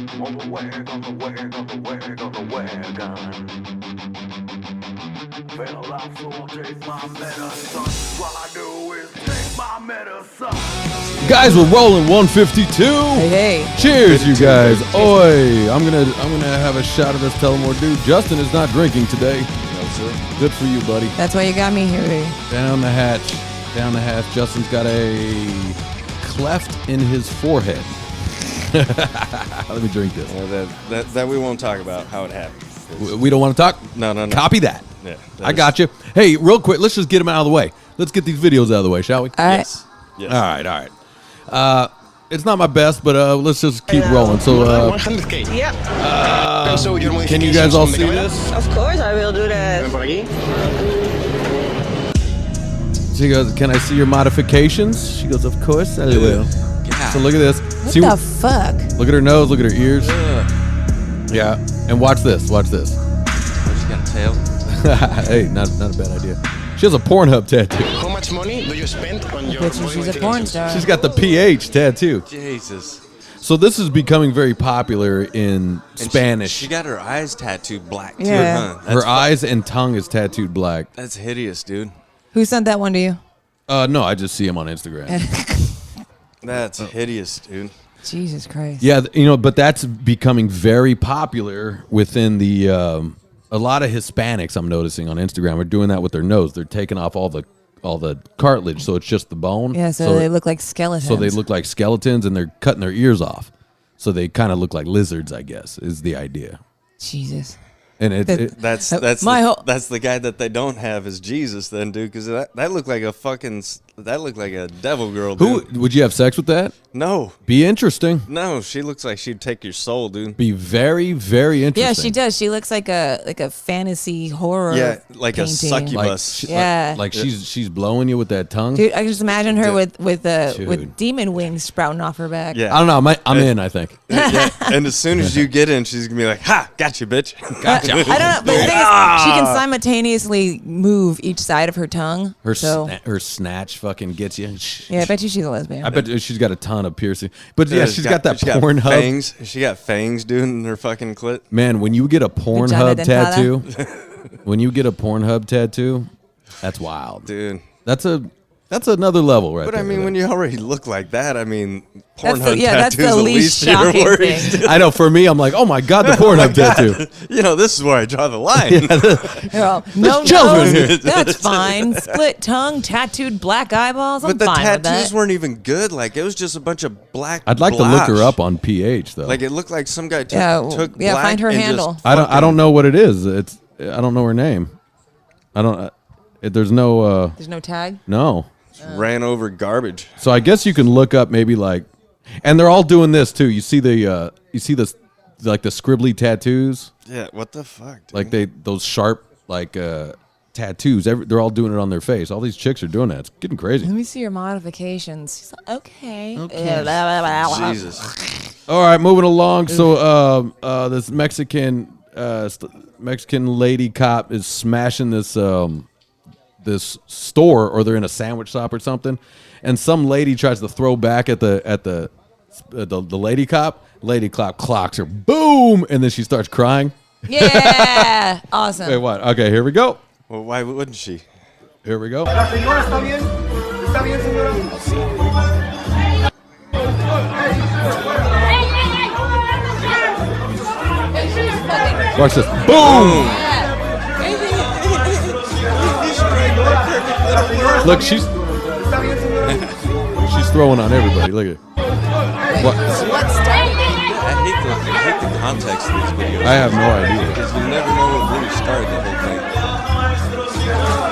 On the wagon. Fell out, so I'll take my medicine. What I do is take my medicine. Guys, we're rolling 152. Hey. Cheers, you guys. Oi. I'm gonna have a shot of this Tullamore dude. Justin is not drinking today. No, sir. Good for you, buddy. That's why you got me here, baby. Down the hatch. Justin's got a cleft in his forehead. Let me drink this. That we won't talk about how it happened. We don't want to talk? No. Copy that. Yeah, I got you. Hey, real quick, let's just get them out of the way. Let's get these videos out of the way, shall we? All right. Yes. All right. It's not my best, but let's just keep rolling. So, 100K. Yeah. Can you guys all see this? Of course, I will do that. She goes, "Can I see your modifications?" She goes, "Of course I will." So look at this. What See, the fuck? look at her nose. Look at her ears. Yeah. And watch this. She's got a tail. Hey, not a bad idea. She has a Pornhub tattoo. How much money do you spend on your Bitch, she's a porn star. She's got the PH tattoo. Jesus. So this is becoming very popular in Spanish. She got her eyes tattooed black too. Yeah. Huh? Her eyes and tongue is tattooed black. That's hideous, dude. Who sent that one to you? No, I just see him on Instagram. That's hideous, dude. Jesus Christ. Yeah, but that's becoming very popular within the a lot of Hispanics I'm noticing on Instagram are doing that with their nose. They're taking off all the cartilage, so it's just the bone. Yeah, so they look like skeletons. So they look like skeletons, and they're cutting their ears off. So they kind of look like lizards, I guess, is the idea. Jesus. And That's the guy that they don't have is Jesus, then, dude. Because that looked like a devil girl, dude. who would you have sex with that? No, Be interesting. no, she looks like she'd take your soul, dude. Be very, very interesting. Yeah, she does. She looks like a fantasy horror. Yeah, like a painting. succubus. Yeah. like she's blowing you with that tongue. Dude, I can just imagine her with Dude. demon wings sprouting off her back. Yeah. I don't know. I'm in. I think. Yeah, and as soon as you get in, she's gonna be like, "Ha, got you, bitch." Gotcha. I don't know, but the thing is, she can simultaneously move each side of her tongue. Her snatch fucking gets you. Yeah, I bet you she's a lesbian. I bet she's got a ton of piercing. But yeah, she's got that she got Pornhub. fangs. She got fangs, dude, in her fucking clit. Man, when you get a Pornhub Vagina tattoo, that's wild. Dude. That's another level, right? But there, I mean, right? when you already look like that, I mean, That's Pornhub that's tattoos the the least least of your shocking worries. thing. I know for me, I'm like, oh my god, the Pornhub tattoo. You know, this is where I draw the line. They're all, no children nose, here. that's fine. Split tongue, tattooed black eyeballs. I'm But the fine with tattoos that. weren't even good. Like, it was just a bunch of black. I'd like to look her blotch. up on PH though. Like, it looked like some guy took Yeah, black find her and just handle. I don't know what it is. I don't know her name. I don't. There's no. There's no tag. No. ran over garbage. So I guess you can look up maybe like, and they're all doing this too. You see the like the scribbly tattoos, Yeah, what the fuck, dude? like those sharp like tattoos. They're all doing it on their face. All these chicks are doing that. It's getting crazy. Let me see your modifications. She's like, okay. Jesus. All right, moving along. So this Mexican lady cop is smashing this this store, or they're in a sandwich shop or something, and some lady tries to throw back at the lady cop. Lady cop clocks her, boom, and then she starts crying. Yeah. Awesome. Wait, what? Okay, here we go. Well, why wouldn't she? Here we go. ¿La señora está bien? ¿Está bien, señora? Watch this. Boom. Look, she's throwing on everybody. Look at her. What? I hate the context of these videos. I have no idea. Because you never know what really started the whole thing.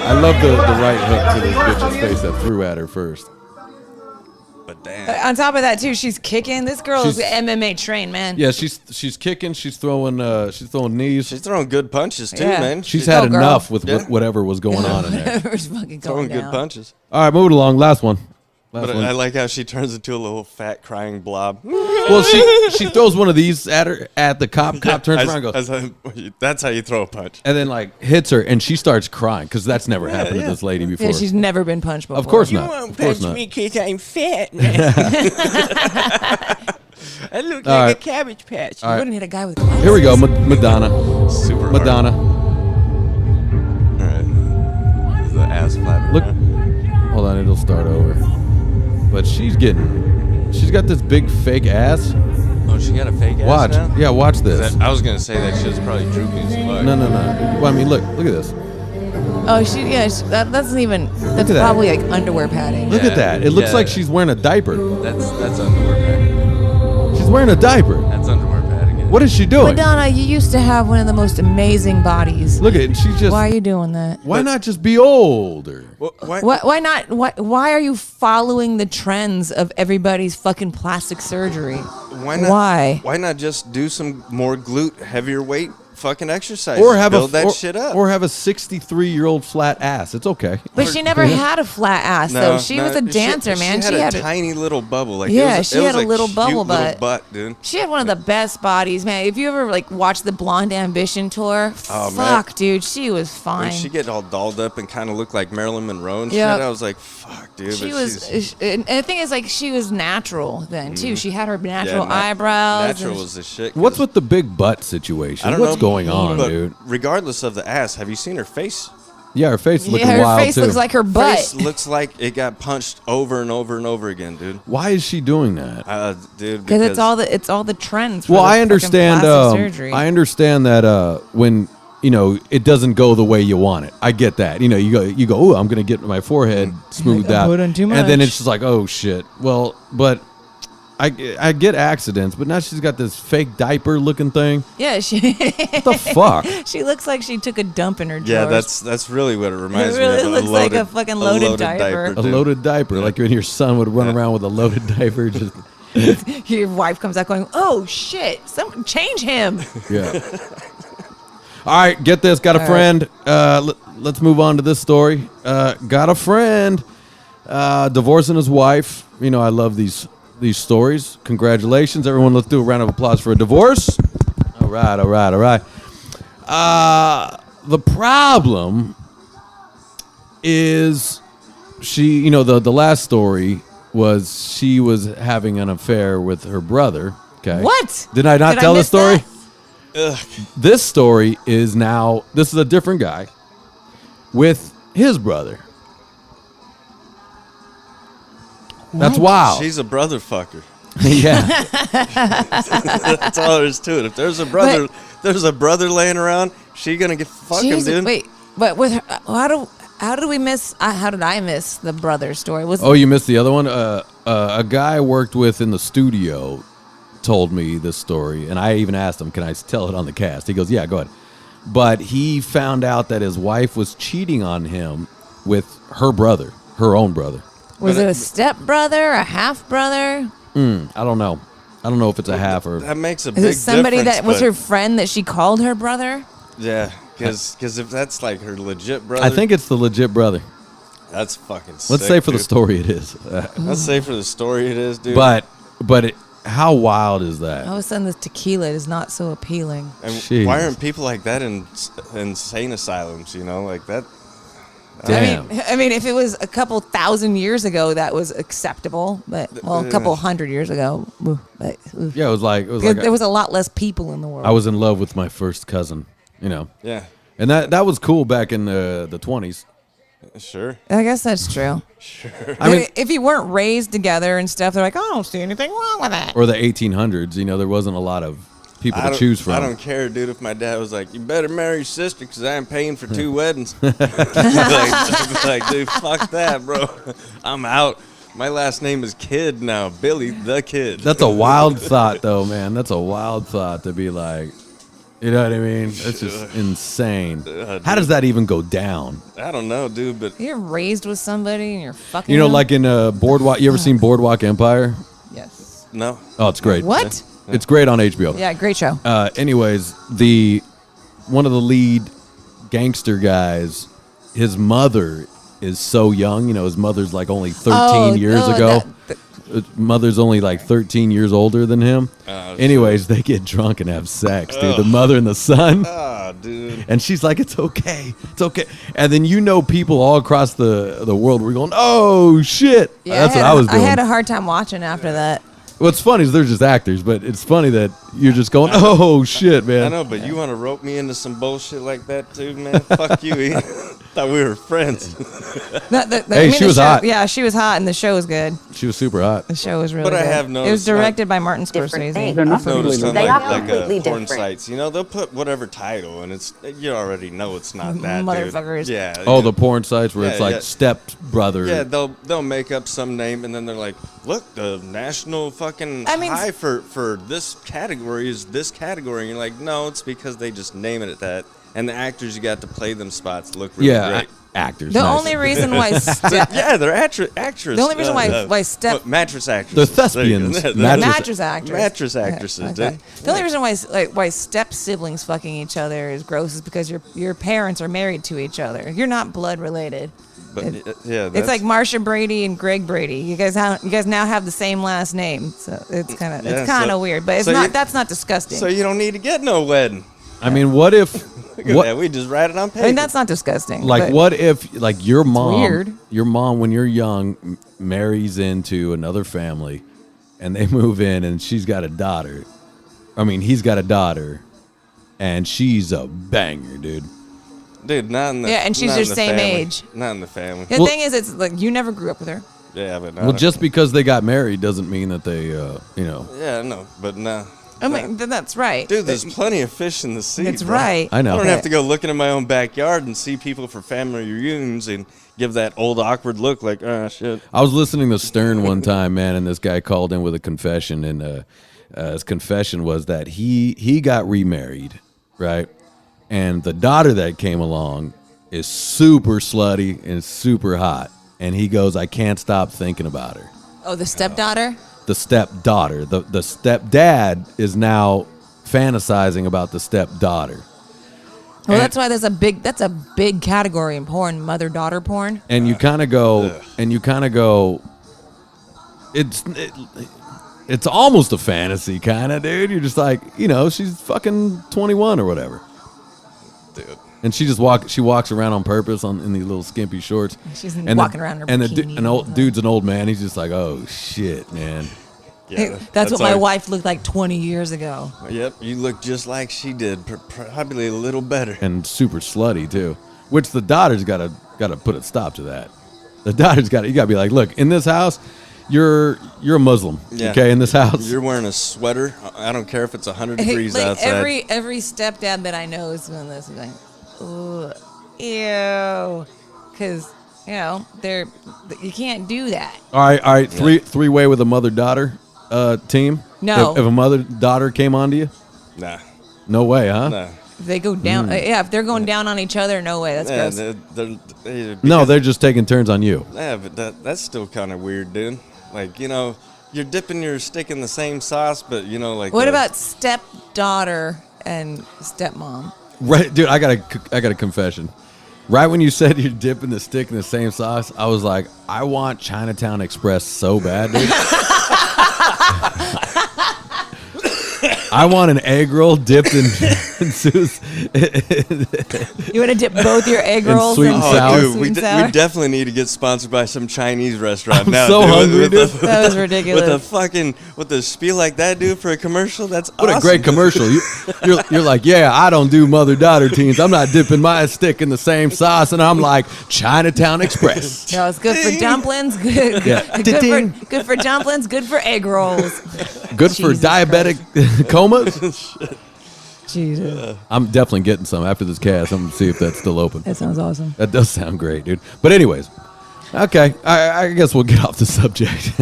I love the right hook to this bitch's face that threw at her first. But damn. On top of that, too, she's kicking. This girl is She's- MMA trained, man. Yeah, she's kicking. She's throwing knees. She's throwing good punches, too, Yeah. man. She's She's had girl. enough with Yeah. whatever was going on in there. It's fucking throwing going good down. punches. All right, moving along. Last one. But I like how she turns into a little fat crying blob. Well, she throws one of these at her, at the cop. Cop turns around and goes, That's how you throw a punch. and then like hits her, and she starts crying because that's never happened to this lady before. Yeah, she's never been punched before. Of course not. Of course not. because I'm fat. I look All like right. a cabbage patch. All right. Wouldn't hit a guy with glasses. Here we go. Madonna. Super hard. Madonna. All right. Is the ass flapping Look. around? Hold on, it'll start over. But she's got this big fake ass. Oh, she got a fake ass Watch. now? Yeah, watch this. I was gonna say that shit's probably droopy as fuck. No. Well, I mean, look at this. Oh, that's even. That's at that. probably like underwear padding. Look Yeah, at that. It looks yeah. like she's wearing a diaper. That's underwear padding. She's wearing a diaper. That's underwear padding. What is she doing? Madonna, you used to have one of the most amazing bodies. Look at it. She's just. Why are you doing that? Why not just be older? Why? Why not? Why are you following the trends of everybody's fucking plastic surgery? Why not? Why? Why not just do some more glute, heavier weight fucking exercise? Or have build that shit up. Or have a 63-year-old flat ass. It's okay. But she never had a flat ass though. She was a dancer, man. She had a tiny little bubble. Like Yeah, it was, she it had was a little cute bubble little butt. dude. She had one of the best bodies, man. If you ever like watched the Blonde Ambition tour, Oh, man. fuck, dude, she was fine. When she get all dolled up and kind of looked like Marilyn Monroe and Yep. shit, I was like, fuck, dude. She but was, she's- and the thing is, like, she was natural then too. She had her natural yeah, eyebrows. Natural and was the shit. What's 'cause with the big butt situation? I don't What's know, going on, but dude? regardless of the ass, have you seen her face? Yeah, her face is looking yeah, her wild face too. looks like her butt. Face looks like it got punched over and over and over again, dude. Why is she doing that? Dude, Because it's all the trends. For Well, the I fucking understand. plastic surgery. I understand that when it doesn't go the way you want it. I get that. You go. Oh, I'm gonna get my forehead smoothed out, put on too and then much. it's just like, oh shit. Well, but I get accidents, but now she's got this fake diaper looking thing. Yeah, she. What the fuck? She looks like she took a dump in her drawers. Yeah, that's really what it reminds It really me of. looks like a fucking loaded diaper. A dude. loaded diaper, like when your son would run around with a loaded diaper. Just Your wife comes out going, "Oh shit, change him." yeah. All right, get this. Got a All friend. Let's move on to this story. Got a friend divorcing his wife. I love these stories. Congratulations, everyone. Let's do a round of applause for a divorce. All right. The problem is she, the last story was she was having an affair with her brother. Okay. What? Did I not Did I tell the miss story? that? This story is now, this is a different guy with his brother. That's wild. She's a brother fucker. Yeah. That's all there is to it. If there's a brother laying around, she gonna get fucking Jesus, dude. wait, but with her, how did we miss? How did I miss the brother story? Oh, you missed the other one? A guy I worked with in the studio told me this story, and I even asked him, can I tell it on the cast? He goes, yeah, go ahead. But he found out that his wife was cheating on him with her brother, her own brother. Was it a step brother, a half brother? I don't know. I don't know if it's a half or... That makes a Is big it somebody difference, that was but- her friend that she called her brother? Yeah, because if that's like her legit brother, I think it's the legit brother. that's fucking sick. Let's say for the dude. story it is. Let's say for the story it is, dude. But how wild is that? All of a sudden, this tequila is not so appealing. And Jeez. why aren't people like that in insane asylums? Like that. Damn. I mean, if it was a couple thousand years ago, that was acceptable. But a couple hundred years ago, but, Yeah, it was like there was a lot less people in the world. I was in love with my first cousin, Yeah, and that was cool back in the 20s. sure. I guess that's true. I mean, if you weren't raised together and stuff, they're like, I don't see anything wrong with that. or the 1800s. There wasn't a lot of people to choose from. I don't care, dude. If my dad was like, "You better marry your sister," because I am paying for 2 weddings. I'd be like, dude, fuck that, bro. I'm out. My last name is Kid now, Billy the Kid. That's a wild thought, though, man. That's a wild thought to be like, you know what I mean? That's just insane. How does that even go down? I don't know, dude, but You're raised with somebody and you're fucking. You know, them? like in Boardwalk. You ever seen Boardwalk Empire? Yes. no. Oh, it's great. What? It's great on HBO. Yeah, great show. Anyways, one of the lead gangster guys, his mother is so young. His mother's like only 13 years ago. His mother's only like 13 years older than him. Anyways, they get drunk and have sex, dude. The mother and the son. Ah, dude. And she's like, it's okay. It's okay. And then people all across the world were going, oh, shit. Yeah, That's what I was doing. I had a hard time watching after that. What's funny is they're just actors, but it's funny that you're just going, oh shit, man. I know, but you want to rope me into some bullshit like that too, man? Fuck you, Ian. Thought we were friends. Hey, she was hot. Yeah, she was hot, and the show was good. She was super hot. The show was really But I good. have It was noticed, directed by Martin Scorsese. I've noticed on They are like completely porn different. sites, you know, they'll put whatever title, and it's you already know it's not that, Motherfuckers. dude. Yeah. Oh, the porn sites where it's Yeah, like yeah. step brother. Yeah, they'll make up some name, and then they're like, look, the national fucking I mean, high for this category is this category. And you're like, no, it's because they just name it at that. And the actors you got to play them spots look really great. Actors. The nice. only reason why step Yeah, they're actress. The only reason why step- mattress actresses. They're thespians. There you go. Mattress- mattress actress. actresses. Okay. Dude. The only reason why step siblings fucking each other is gross is because your parents are married to each other. You're not blood related. But It's that's like Marsha Brady and Greg Brady. You guys now have the same last name, so it's kind of weird. But it's so not. you- That's not disgusting. so you don't need to get no wedding. I mean, what if? Look at What that. We just write it on paper. I mean, that's not disgusting. like but what if like your weird. mom when you're young marries into another family, and they move in and she's got a daughter. I mean, he's got a daughter, and she's a banger, dude. Dude, not in the Yeah, and she's not your in the same family. age. Not in the family. The Well- thing is, it's like you never grew up with her. Yeah, but Well, just because they got married doesn't mean that they, yeah, no, but no. I mean, that's right. Dude, there's plenty of fish in the sea. That's bro. right. I know. I don't have to go look into my own backyard and see people for family reunions and give that old awkward look like, ah, shit. I was listening to Stern one time, man, and this guy called in with a confession, and his confession was that he got remarried, right? And the daughter that came along is super slutty and super hot, and he goes, I can't stop thinking about her. Oh, the stepdaughter. The stepdaughter, the stepdad is now fantasizing about the stepdaughter. Well, that's why that's a big category in porn, mother-daughter porn. And you kind of go, it's almost a fantasy kind of, dude. You're just like, she's fucking 21 or whatever. Dude. And she walks around on purpose in these little skimpy shorts. She's walking around in her and bikini. dude's an old man. He's just like, oh shit, man. Yeah, That's what my our- wife looked like 20 years ago. Yep, you look just like she did, probably a little better. And super slutty too. Which the daughter's got to put a stop to that. The daughter's got to be like, look, in this house, you're a Muslim. Yeah. Okay, in this house. You're wearing a sweater. I don't care if it's 100 degrees Like outside. every stepdad that I know is doing this. He's like, ooh, ew, because you can't do that. All right. Three-way with a mother-daughter team. No. If a mother-daughter came onto you, Nah, no way, huh? nah. If they go down, if they're going down on each other, no way. That's Yeah, gross. No, they're just taking turns on you. Yeah, but that's still kind of weird, dude. Like, you're dipping your stick in the same sauce, but like. What about stepdaughter and stepmom? Right, dude. I got a confession. Right when you said you're dipping the stick in the same sauce, I was like, I want Chinatown Express so bad, dude. I want an egg roll dipped in Sue's. You want to dip both your egg rolls sweet and in sour. Dude, sweet we and sour? definitely need to get sponsored by some Chinese restaurant I'm now. so dude. hungry, With dude. That was ridiculous. with the spiel like that, dude, for a commercial. That's What awesome. a great commercial. You're like, yeah, I don't do mother-daughter teams. I'm not dipping my stick in the same sauce. And I'm like, Chinatown Express. No, it's good for dumplings. Good, Yeah. good for dumplings. Good for egg rolls. Good for Jesus diabetic comas. Jesus, I'm definitely getting some after this cast. I'm going to see if that's still open. that sounds awesome. That does sound great, dude. But anyways, okay. I guess we'll get off the subject.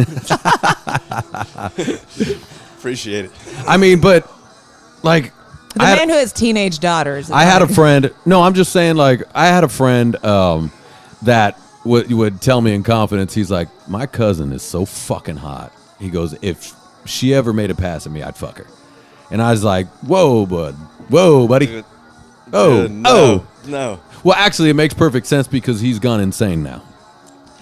Appreciate it. I mean, but like, The man who has teenage daughters. I had a friend. No, I'm just saying, like, I had a friend that would tell me in confidence. He's like, my cousin is so fucking hot. He goes, if she ever made a pass at me, I'd fuck her. And I was like, whoa, bud. Whoa, buddy. Dude, Oh, no, no. Well, actually, it makes perfect sense because he's gone insane now.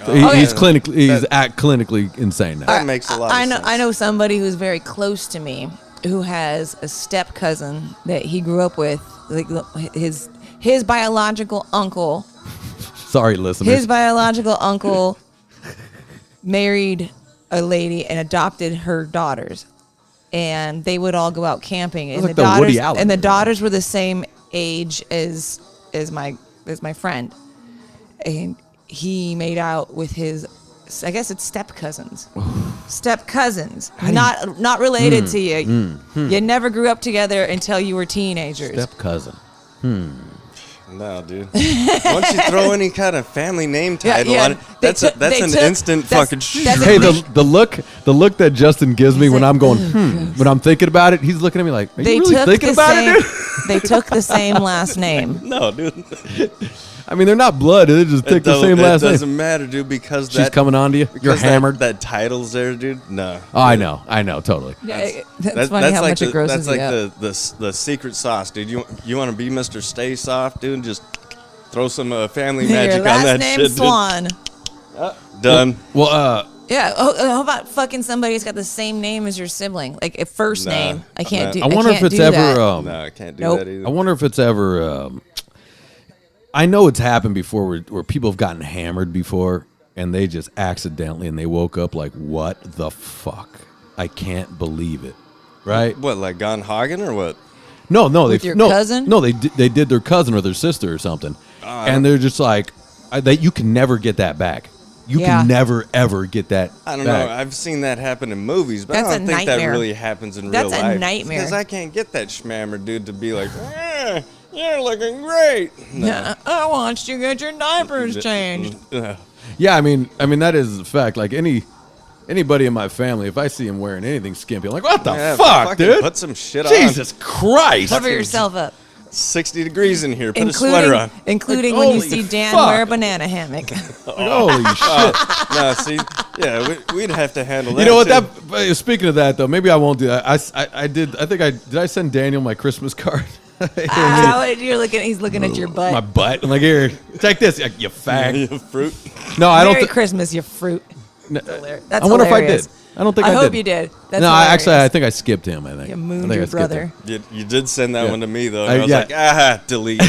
Oh, He's yeah. clinically insane now. That makes a lot of I know. sense. I know somebody who's very close to me who has a step cousin that he grew up with. Like his biological uncle. Sorry, listeners. His biological uncle married a lady and adopted her daughters, and they would all go out camping. And like the the daughters Woody Allen and the movie. daughters were the same age as my friend, and he made out with his. I guess it's step cousins. Not related to you. You never grew up together until you were teenagers. Step cousin. No, dude. Once you throw any kind of family name title yeah. on it, that's an instant fucking that's Hey, a- the look that Justin gives me when I'm going, when I'm thinking about it, he's looking at me like, are you really thinking about it, dude? They took the same last name. No, dude. I mean, they're not blood. They just take the same last It name. doesn't matter, dude, because She's coming on to you. You're because hammered. That title's there, dude. No. Oh, I know, totally. Yeah, that's funny how much it grosses That's you like out. the secret sauce, dude. You want to be Mr. Stay Soft, dude? Just throw some family Your magic on last that name shit, Swan. dude. Done. Well, Yeah. How about fucking somebody who's got the same name as your sibling, like a first Nah, name? I can't do. I wonder if can't it's do ever. that. No, I can't do Nope. that either. I wonder if it's ever. I know it's happened before where people have gotten hammered before and they just accidentally and they woke up like, what the fuck? I can't believe it. Right? What, like Gone Hagen or what? No, With your cousin? No, they did their cousin or their sister or something, and they're just like, that you can never get that back. You Yeah. can never ever get that. I don't back. know. I've seen that happen in movies, but That's I a don't think that nightmare. really happens in That's real a life. nightmare. Because I can't get that schmammer dude to be like, you're looking great. No. Yeah, I watched you get your diapers changed. Yeah, I mean that is a fact. Like anybody in my family, if I see him wearing anything skimpy, I'm like, what the Yeah, fuck, fucking dude? Put some shit Jesus Christ! Cover yourself up, 60 degrees in here. Put a sweater on. including Like, when you holy see Dan fuck. wear a banana hammock. Like, holy shit! No, see, yeah, we'd have to handle that. You know what? too. Speaking of that, though, maybe I won't do that. I did. I think did. I send Daniel my Christmas card. You're looking. He's looking at your butt. My butt. I'm like, here, take this, you fag. Fruit. No, I don't. Merry Christmas, you fruit. That's I wonder hilarious. if I did. I don't think I I did. hope you did. That's no, hilarious. I think I skipped him. I think. You I mooned think I your skipped brother. him. You did send that Yeah. one to me though. And I was yeah. like, delete.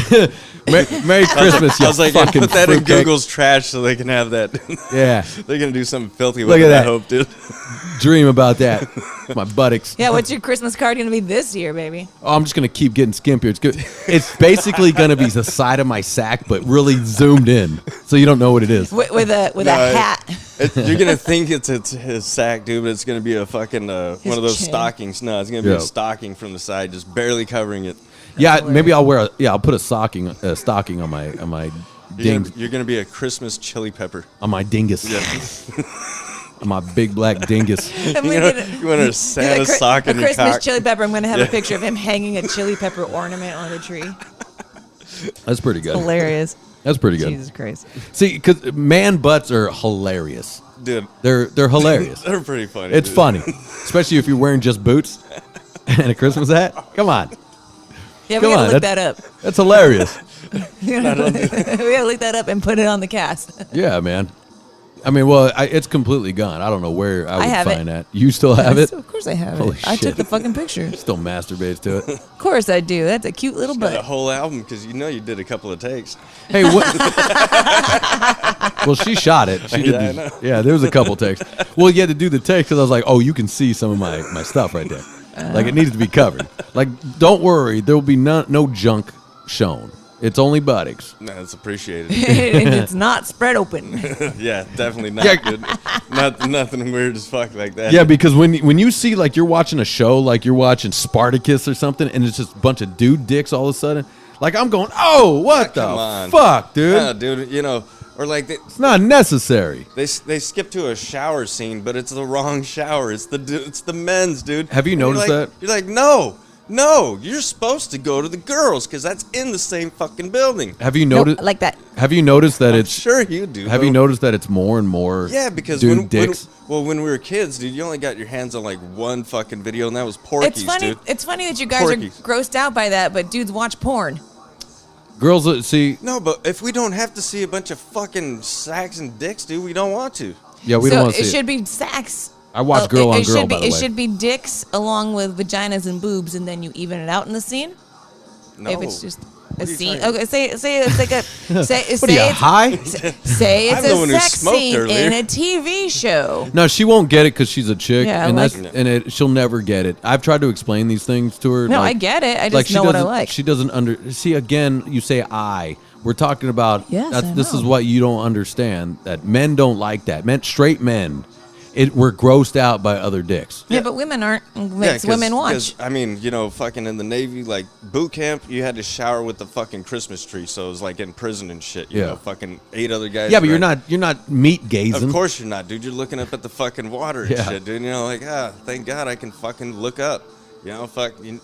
Merry Christmas, you I was like, fucking put that in fruitcake. Google's trash so they can have that. Yeah, They're gonna do something filthy with Look it. at I that. hope, dude. dream about that. My buttocks. Yeah, what's your Christmas card gonna be this year, baby? Oh, I'm just gonna keep getting skimpier. It's good. It's basically gonna be the side of my sack, but really zoomed in, so you don't know what it is. With a hat. You're gonna think it's his sack, dude, but it's gonna be a fucking one of those chin. stockings. No, it's gonna be Yeah. a stocking from the side, just barely covering it. Yeah, maybe I'll wear. I'll put a stocking on my ding You're gonna be a Christmas chili pepper. on my dingus. On my big black dingus. I'm You gonna- want a Santa sock a in your Christmas cock. chili pepper. I'm gonna have a picture of him hanging a chili pepper ornament on the tree. That's pretty good. Hilarious. That's pretty good. Jesus Christ. See, because man butts are hilarious. Dude, They're hilarious. they're pretty funny. It's dude. funny, especially if you're wearing just boots and a Christmas hat. Come on, Yeah, we Come gotta on, look that up. that's hilarious. We gotta look that up and put it on the cast. Yeah, man. I mean, well, it's completely gone. I don't know where I would have find it. that. You still have it? Of course I have Holy it. I shit. took the fucking picture. Still masturbates to it. Of course I do. That's a cute little Got a butt. whole album because you know you did a couple of takes. Hey, what? Well, she shot it. She did. Yeah, I the- know. yeah, there was a couple takes. Well, you had to do the takes because I was like, oh, you can see some of my stuff right there. Like it needs to be covered. Like, don't worry, there will be no junk shown. It's only buttocks. No, it's appreciated. And it's not spread open. Yeah, definitely not Yeah. good. Nothing weird as fuck like that. Yeah, because when you see like you're watching a show, like you're watching Spartacus or something, and it's just a bunch of dude dicks all of a sudden, like I'm going, oh, what the Come on. fuck, dude? Yeah, dude, you know, or like It's not necessary. they skip to a shower scene, but it's the wrong shower. It's the men's, dude. Have you And you're noticed like- that? You're like, no, you're supposed to go to the girls because that's in the same fucking building. Have you Nope, noticed? like that. Have you noticed that it's? Sure, you do. Have you noticed that it's more and more? Yeah, because dude when dicks. when we were kids, dude, you only got your hands on like one fucking video, and that was Porky's, It's funny. dude. It's funny that you guys Porky's. are grossed out by that, but dudes watch porn. Girls see. No, but if we don't have to see a bunch of fucking sacks and dicks, dude, we don't want to. Yeah, we so don't want to it see should be sex. I watch girl on it girl, should be, by the It way. should be dicks along with vaginas and boobs, and then you even it out in the scene. No, If it's just a are you scene. talking Okay, say it's like a say What are you, it's high? say I'm it's the a one who sex smoked scene earlier. in a TV show. No, she won't get it because she's a chick, Yeah, and like- she'll never get it. I've tried to explain these things to her. No, like- I get it. I like just she know what I doesn't- like. She doesn't see. Again, you say I. We're talking about. Yes, I this is know. what you don't understand. That men don't like that. Straight men, we're grossed out by other dicks. Yeah, but women aren't. Makes women watch. I mean, you know, fucking in the Navy, like boot camp, you had to shower with the fucking Christmas tree, so it was like in prison and shit. You Yeah. know, fucking 8 other guys. Yeah, but right? you're not meat gazing. Of course you're not, dude. You're looking up at the fucking water and Yeah. shit, dude. You know, like, thank God I can fucking look up. You know,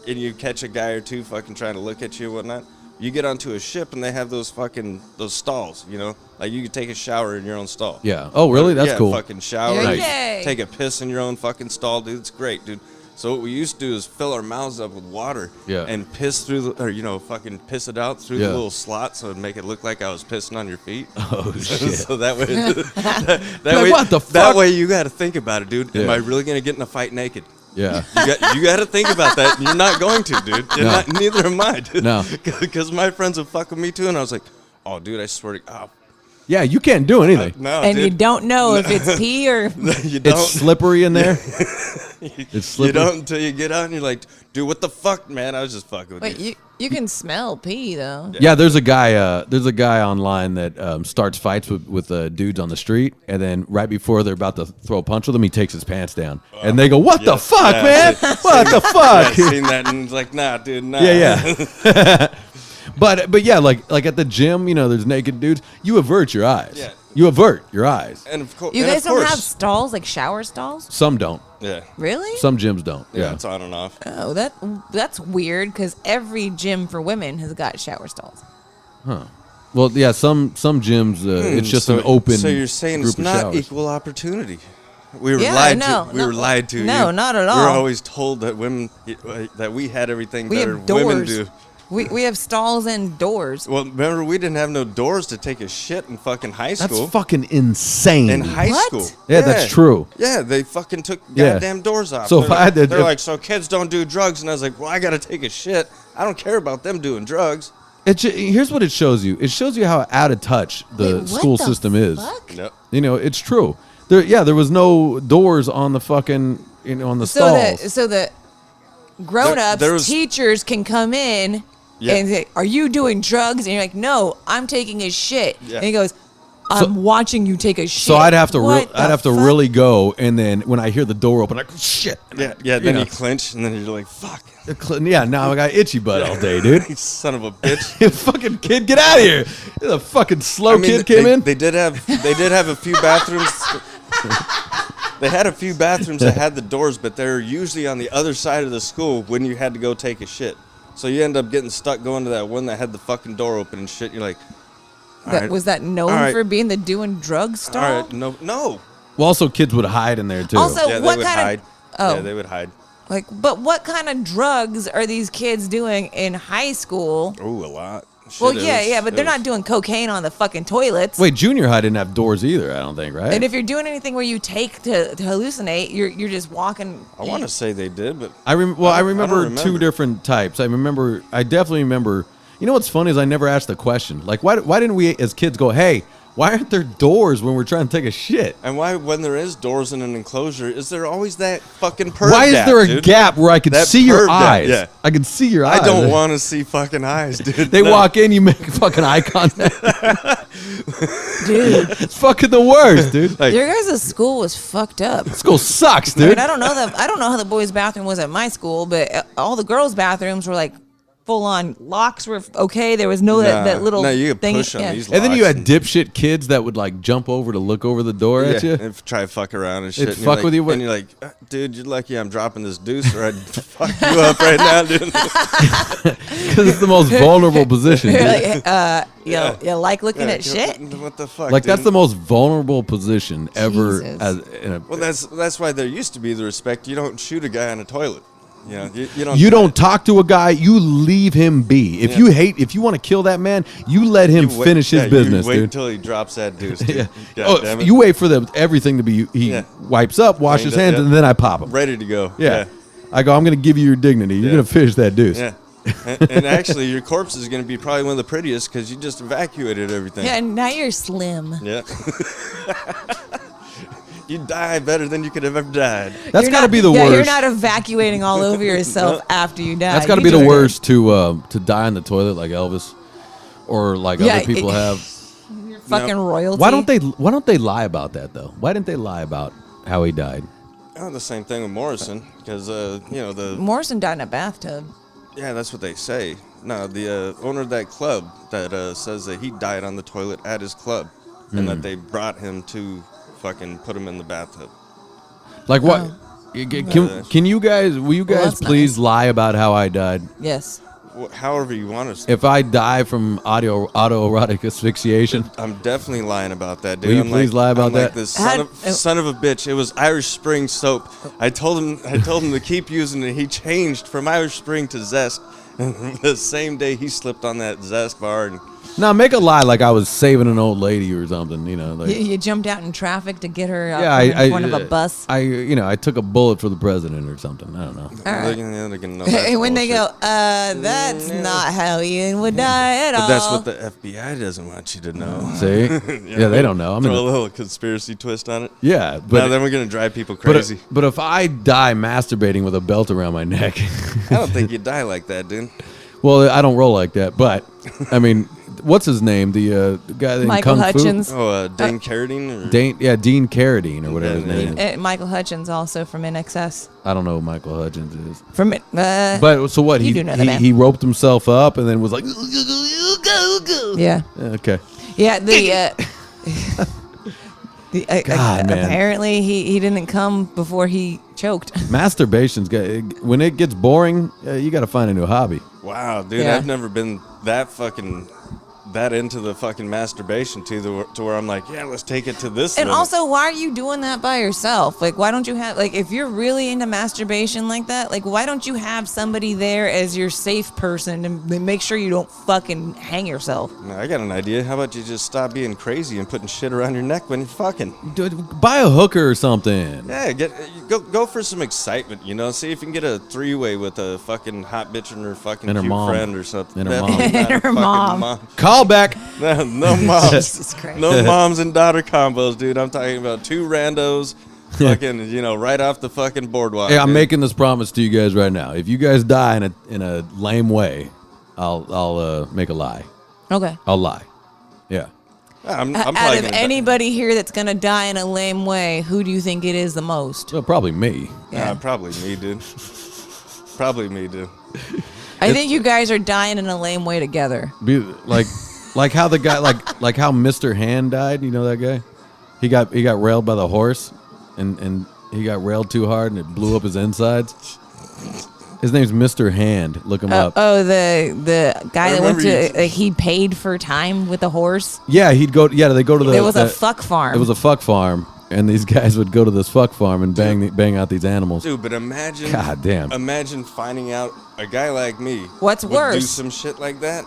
and you catch a guy or two fucking trying to look at you and whatnot. You get onto a ship and they have those stalls, you know? Like you could take a shower in your own stall. Yeah. Oh, really? That's yeah, cool. Fucking shower. Yeah, like, yay. take a piss in your own fucking stall, dude. It's great, dude. So what we used to do is fill our mouths up with water Yeah. and piss through fucking piss it out through Yeah. the little slot so it'd make it look like I was pissing on your feet. Oh shit. So that way, that Like, way, what the that fuck? way you got to think about it, dude. Am Yeah. I really gonna get in a fight naked? Yeah. You got to think about that. You're not going to, dude. You're No. not, neither am I, dude. No. Because my friends would fuck with me too, and I was like, oh, dude, I swear to God. Yeah. You can't do anything. No, And you dude. don't know if it's pee or. You don't. It's slippery in there. It's slippery. You don't until you get out and you're like, dude, what the fuck, man? I was just fucking with Wait, you. you can smell pee though. Yeah, there's a guy online that starts fights with dudes on the street, and then right before they're about to throw a punch with him, he takes his pants down, and they go, "What the Yes, fuck, yeah, man? What the fuck?" Yeah, seen that and it's like, nah, dude, nah. Yeah. But yeah, like at the gym, you know, there's naked dudes. You avert your eyes. Yeah. You avert your eyes. And of course, You guys of don't course. have stalls like shower stalls? Some don't. Yeah. Really? Some gyms don't. Yeah, Yeah. it's on and off. Oh, that's weird because every gym for women has got shower stalls. Well, yeah. Some gyms, it's just an open. So you're saying group it's of not showers. equal opportunity? We were Yeah, lied no, to. We were lied to. no, not at We all. were always told that women that we had everything We better have women doors. do. We have stalls and doors. Well, remember we didn't have no doors to take a shit in fucking high That's school. fucking insane. In high What? school. Yeah, that's true. Yeah, they fucking took Yeah. goddamn doors off. So they're if like, I had to- they're if- like, so kids don't do drugs, and I was like, well, I gotta take a shit. I don't care about them doing drugs. Here's what it shows you. It shows you how out of touch the Wait, what school the system is. fuck? Yep. You know, it's true. There was no doors on the fucking, on the stalls. So the grown-ups, There was- teachers can come in Yeah. and say, "Are you doing drugs?" And you're like, "No, I'm taking a shit." Yeah. And he goes, "I'm watching you take a shit." So I'd have to What I'd the have to fuck? really go, and then when I hear the door open, I go, shit. Yeah, You then know. you clinch, and then you're like, fuck. Yeah, now I got itchy butt all day, dude. You son of a bitch. You fucking kid, get out of here! The fucking slow I mean, kid came in. They did have a few bathrooms. They had a few bathrooms that had the doors, but they're usually on the other side of the school when you had to go take a shit. So you end up getting stuck going to that one that had the fucking door open and shit. You're like, Was that known All right. for being the doing drugs stall? all right, no. Well, also kids would hide in there too. Also- Yeah, they what would kind of- hide. Oh. Yeah, they would hide. Like, but what kind of drugs are these kids doing in high school? Ooh, a lot. Well, Shit, yeah, but they're it was- not doing cocaine on the fucking toilets. Wait, junior high didn't have doors either. I don't think, right? And if you're doing anything where you take to hallucinate, you're just walking. I want to say they did, but I remember I don't two remember. different types. I definitely remember. You know what's funny is I never asked the question. Like, why didn't we as kids go, hey, why aren't there doors when we're trying to take a shit? and why, when there is doors in an enclosure, is there always that fucking perv Why is gap, there a dude? gap where I could That see your perv gap, eyes? yeah. I can see your eyes. I don't want to see fucking eyes, dude. They No. walk in, you make fucking eye contact. Dude, It's fucking the worst, dude. Like, your guys' school was fucked up. school sucks, I mean, dude. I don't know how the boys' bathroom was at my school, but all the girls' bathrooms were like full on. Locks were okay. There was no that little No, you could thing. push on these And then you locks had dipshit kids that would like jump over to look over the door at you. and try to fuck around and shit. They'd and you're fuck with you, but- and you're like, dude, you're lucky I'm dropping this deuce, or I'd fuck you up right now, dude. Because it's the most vulnerable position. You're Dude. like, you like looking at shit? What the fuck? Like that's dude? the most vulnerable position ever. Jesus. Well, that's why there used to be the respect. You don't shoot a guy on a toilet. You know, you don't. You don't talk to a guy. You leave him be. If you want to kill that man, you let him you wait- finish his yeah, business, you wait dude. until he drops that deuce, dude. Yeah. God damn it. You wait for everything to be. He Yeah. wipes up, washes his Cleaned up, hands, yeah. and then I pop him. ready to go. Yeah. I go. I'm going to give you your dignity. You're Yeah. going to finish that deuce. Yeah. And actually, your corpse is going to be probably one of the prettiest because you just evacuated everything. Yeah, and now you're slim. Yeah. You die better than you could have ever died. That's got to be the Yeah, worst. you're not evacuating all over yourself after you die. That's got to be the worst to die in the toilet like Elvis, or like other people have. You're fucking royalty. Why don't they lie about that though? Why didn't they lie about how he died? Oh, the same thing with Morrison because Morrison died in a bathtub. Yeah, that's what they say. No, the owner of that club that says that he died on the toilet at his club, and that they brought him to fucking put him in the bathtub. Like what? Can you guys? Will you guys that's please lie about how I died? Yes. However you want us. If I die from autoerotic asphyxiation, I'm definitely lying about that, dude. Will you I'm please lie about I'm that? Like this son of a bitch. It was Irish Spring soap. I told him to keep using it. He changed from Irish Spring to Zest. And the same day he slipped on that Zest bar and now make a lie like I was saving an old lady or something. You know, like You jumped out in traffic to get her yeah, in front of a bus. I took a bullet for the president or something. I don't know. And when they go, that's not how Ian would die at all. But that's what the FBI doesn't want you to know. See? Yeah, they don't know. Throw a little conspiracy twist on it. Yeah, but now then we're gonna drive people crazy. But if I die masturbating with a belt around my neck, I don't think you die like that, dude. Well, I don't roll like that. But I mean, what's his name? The guy in Michael Kung Hutchins. Fu? Oh, Dane Carradine? Or? Dean Carradine or whatever his name is. Michael Hutchins also from NXS. I don't know who Michael Hutchins is. But so what? You do know the man. He roped himself up and then was like, Yeah. okay. Yeah, God, man. apparently he didn't come before he choked. Masturbation's when it gets boring, you got to find a new hobby. Wow, dude, Yeah. I've never been that into the fucking masturbation to where I'm like, yeah, let's take it to this And limit. also, why are you doing that by yourself? Like, why don't you have, like, if you're really into masturbation like that, like, why don't you have somebody there as your safe person to make sure you don't fucking hang yourself? I got an idea. How about you just stop being crazy and putting shit around your neck when you're fucking? Dude, buy a hooker or something. Yeah, go for some excitement, you know? See if you can get a three-way with a fucking hot bitch and her fucking And her cute mom. friend or something. And her Definitely mom. not And her fucking mom. Call back. No moms. Jesus Christ. No moms and daughter combos, dude. I'm talking about two randos, fucking, right off the fucking boardwalk. Hey, I'm dude. making this promise to you guys right now. If you guys die in a lame way, I'll make a lie. Okay. I'll lie. Yeah. I'm Out probably of gonna anybody here that's going to die in a lame way, who do you think it is the most? Well, probably me. Yeah. Probably me, dude. Probably me, dude. I think you guys are dying in a lame way together. Be like how the guy like how Mr. Hand died. You know that guy? He got railed by the horse, and he got railed too hard and it blew up his insides. His name's Mr. Hand. Look him up. Oh, the guy that went remember to he paid for time with the horse. Yeah, they go to the. It was a fuck farm. It was a fuck farm, and these guys would go to this fuck farm and bang out these animals. Dude, but imagine. God damn. Imagine finding out a guy like me. What's would do worse? some shit like that.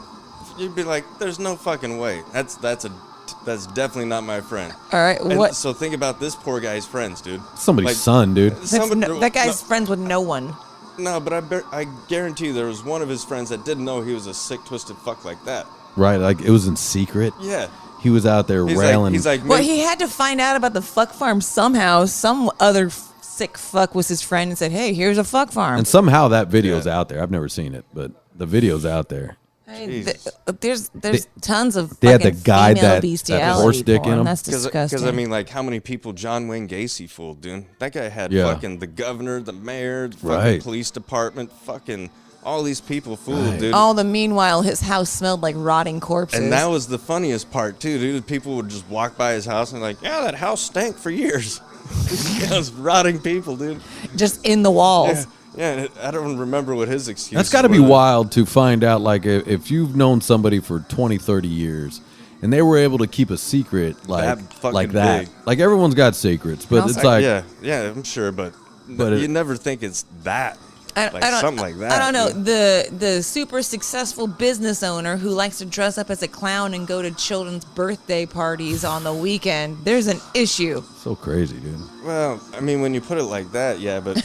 You'd be like, "There's no fucking way. That's definitely not my friend." All right, And what? So think about this poor guy's friends, dude. Somebody's Like, son, dude. That guy's friends with no one. No, but I guarantee there was one of his friends that didn't know he was a sick, twisted fuck like that. Right, like it was in secret. Yeah. He was out there railing. He's like, Well, he had to find out about the fuck farm somehow. Some other sick fuck was his friend and said, "Hey, here's a fuck farm." and somehow that video's out there. I've never seen it, but the video's out there. There's tons of They had fucking to guide female that bestiality horse dick in porn. him. That's disgusting. Because I mean, like, how many people John Wayne Gacy fooled, dude? That guy had Yeah. fucking the governor, the mayor, the fucking Right. police department, fucking all these people fooled, dude. All the meanwhile, his house smelled like rotting corpses. And that was the funniest part too, dude. People would just walk by his house and like, yeah, that house stank for years. It was rotting people, dude. just in the walls. Yeah, I don't remember what his excuse. That's got to be wild to find out, like, if you've known somebody for 20, 30 years, and they were able to keep a secret That fucking like that. big. Like, everyone's got secrets, but it's like... yeah, I'm sure, but But you never think it's that. I don't, something like that. I don't know. dude. The super successful business owner who likes to dress up as a clown and go to children's birthday parties on the weekend, there's an issue. So crazy, dude. Well, I mean, when you put it like that, yeah, but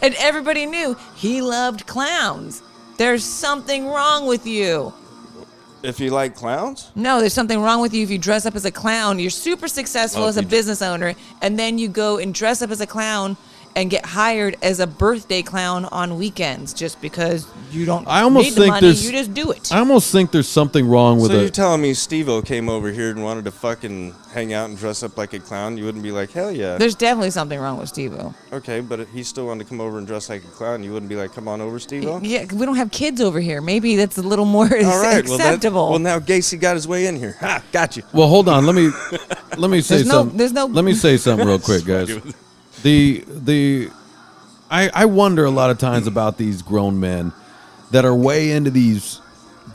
And everybody knew he loved clowns. There's something wrong with you. If you like clowns? No, there's something wrong with you if you dress up as a clown. You're super successful as a business owner, and then you go and dress up as a clown and get hired as a birthday clown on weekends just because you don't need the money. You just do it. I almost think there's something wrong with So it. you're telling me Steve-O came over here and wanted to fucking hang out and dress up like a clown? You wouldn't be like, hell yeah. There's definitely something wrong with Steve-O. Okay, but if he still wanted to come over and dress like a clown, you wouldn't be like, come on over, Steve-O? Yeah, we don't have kids over here. Maybe that's a little more All right, acceptable. well, now Gacy got his way in here. Ha, got you. Well, hold on. Let me say something. Let me say something real quick, guys. I wonder a lot of times about these grown men that are way into these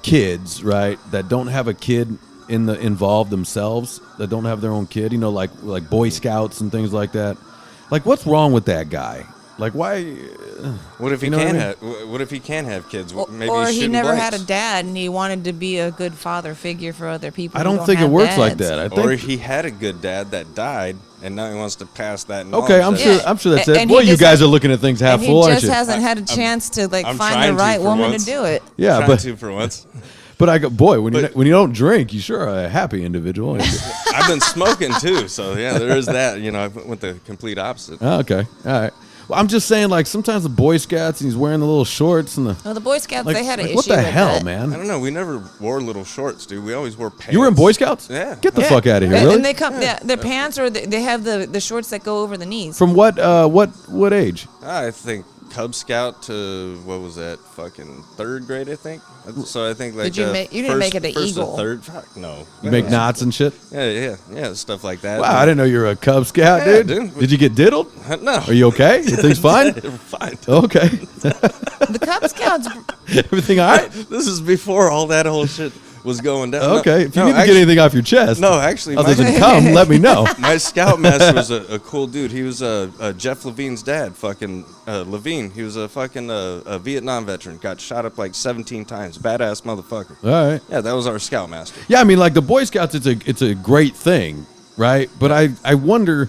kids, right? That don't have a kid involved themselves, that don't have their own kid, you know, like Boy Scouts and things like that. Like, what's wrong with that guy? Like, why? What if he What if he can't have kids? Maybe he never had a dad and he wanted to be a good father figure for other people. I don't think it works like that. I think, or he had a good dad that died, and now he wants to pass that. Okay, I'm sure that's it. Well, you guys are looking at things half full, aren't you? He just hasn't had a chance to find the right woman to do it. Yeah, but for once. But I go, boy, when you don't drink, you sure are a happy individual. I've been smoking too, so yeah, there is that. You know, I went the complete opposite. Oh, okay, all right. Well, I'm just saying, like, sometimes the Boy Scouts, and he's wearing the little shorts and the. Well, the Boy Scouts, they had an issue. What the hell, that. man? I don't know. We never wore little shorts, dude. We always wore pants. You were in Boy Scouts? Yeah. Get the fuck out of here, really? And they come, their pants, or they have the shorts that go over the knees. From what age? I think Cub Scout to what was that? Fucking third grade, I think. So I think like. Did you didn't make it an first Eagle? To third? Fuck no. You make knots and shit? Yeah, stuff like that. Wow, I didn't know you were a Cub Scout, Yeah, dude. dude. Did you get diddled? No. Are you okay? Everything's fine? Fine. Okay. The Cub Scouts. Everything all right? This is before all that whole shit was going down. Okay. If you need to get anything off your chest. No, actually. Other than come, let me know. My scoutmaster was a cool dude. He was Jeff Levine's dad, fucking Levine. He was a fucking a Vietnam veteran. Got shot up like 17 times. Badass motherfucker. All right. Yeah, that was our scoutmaster. Yeah, I mean, like the Boy Scouts, it's a great thing, right? But I wonder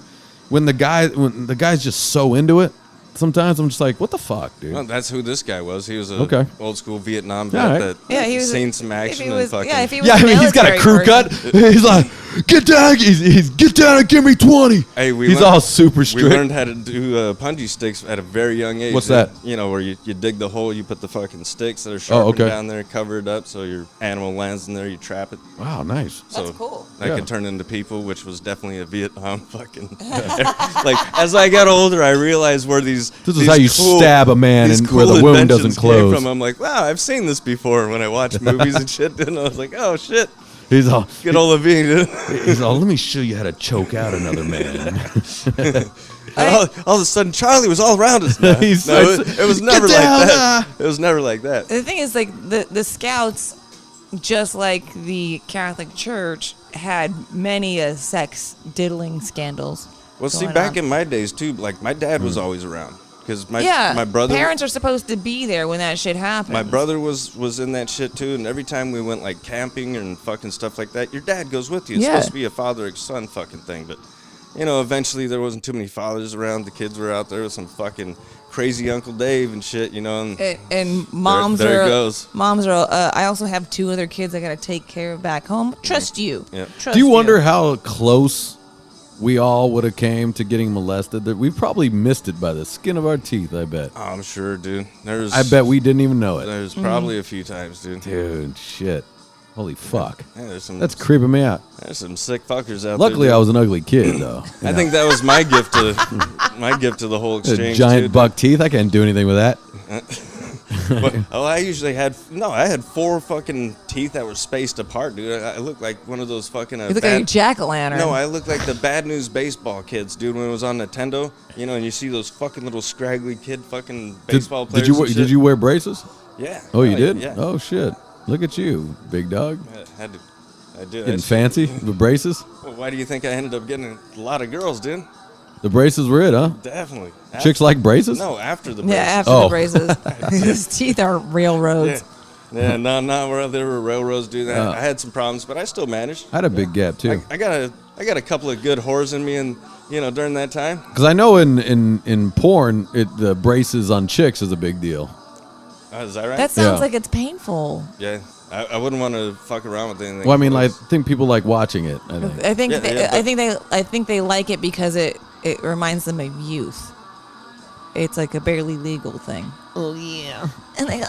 when the guy's just so into it. Sometimes I'm just like, what the fuck, dude? Well, that's who this guy was. He was a old school Vietnam vet that he was seen some action and fucking. Yeah, if he was he's got a crew cut. He's like, get down, he's get down and give me 20. Hey, he's all super strict. We learned how to do punji sticks at a very young age. What's that? You know, where you dig the hole, you put the fucking sticks that are sharpened down there, cover it up, so your animal lands in there, you trap it. Wow, nice. So that's cool. That could turn into people, which was definitely a Vietnam fucking. Like, as I got older, I realized where these. This is how you stab a man and where the wound doesn't close. From. I'm like, wow, I've seen this before when I watch movies and shit. And I was like, oh shit. He's all good old Levine, dude. He's all, let me show you how to choke out another man. All of a sudden, Charlie was all around us. No, it was never like that. It was never like that. The thing is, like the Scouts, just like the Catholic Church, had many sex diddling scandals. Well, see, back in my days too, like my dad was always around. Because my brother, parents are supposed to be there when that shit happens. My brother was in that shit too, and every time we went like camping and fucking stuff like that, your dad goes with you. It's supposed to be a father-son fucking thing, but you know, eventually there wasn't too many fathers around. The kids were out there with some fucking crazy Uncle Dave and shit, you know. And moms there it goes. Moms are. I also have 2 other kids I gotta take care of back home. Trust you. Yeah. Trust Do you wonder how close we all would have came to getting molested? That we probably missed it by the skin of our teeth, I bet. Oh, I'm sure, dude. I bet we didn't even know it. There's probably a few times, dude. Dude, shit. Holy fuck. Yeah, that's creeping me out. There's some sick fuckers out there. Luckily, I was an ugly kid, though. I think that was my gift to the whole exchange. Giant buck teeth. I can't do anything with that. I usually had 4 fucking teeth that were spaced apart, dude. I looked like one of those fucking. You look like a jack-o'-lantern. No, I looked like the Bad News Baseball kids, dude. When it was on Nintendo, you know, and you see those fucking little scraggly kid fucking baseball players. Did you wear braces? Yeah. Oh, you did? Yeah. Oh shit! Look at you, big dog. I did. Getting fancy with braces. Well, why do you think I ended up getting a lot of girls, dude? The braces were it, huh? Definitely. Chicks like braces? No, after the braces. Yeah, after the braces. His teeth are railroads. Yeah, no, where there were railroads, dude. I had some problems, but I still managed. I had a big gap too. I got a couple of good whores in me, and during that time. Because I know in porn, the braces on chicks is a big deal. Is that right? That sounds Yeah. like it's painful. Yeah. I wouldn't want to fuck around with anything. Well, I mean, I think people like watching it. I think. I think they like it because it reminds them of youth. It's like a barely legal thing. Oh yeah. And they go,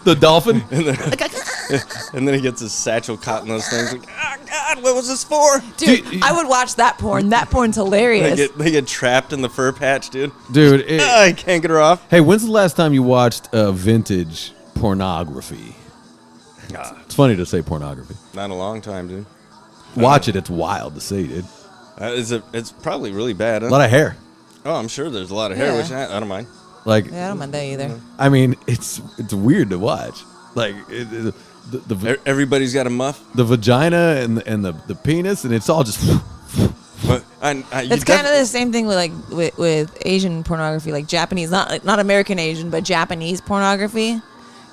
The dolphin. and then he gets his satchel caught in those things. Like, oh God, what was this for? dude, I would watch that porn. That porn's hilarious. They get trapped in the fur patch, dude. Dude, I can't get her off. hey, when's the last time you watched vintage pornography? It's funny to say pornography. Not in a long time, dude. Watch it. It's wild to see, dude. It's probably really bad. A Huh? lot of hair. Oh, I'm sure there's a lot of hair, Yeah. which I don't mind. Like, Yeah, I don't mind that either. I mean, it's weird to watch. Like, Everybody's got a muff. the vagina and the penis, and it's all just. But It's kind of the same thing with Asian pornography, like Japanese, not American Asian, but Japanese pornography.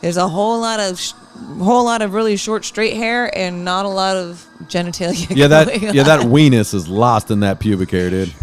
There's a whole lot of really short straight hair and not a lot of genitalia. Yeah, going on. that weenus is lost in that pubic hair, dude.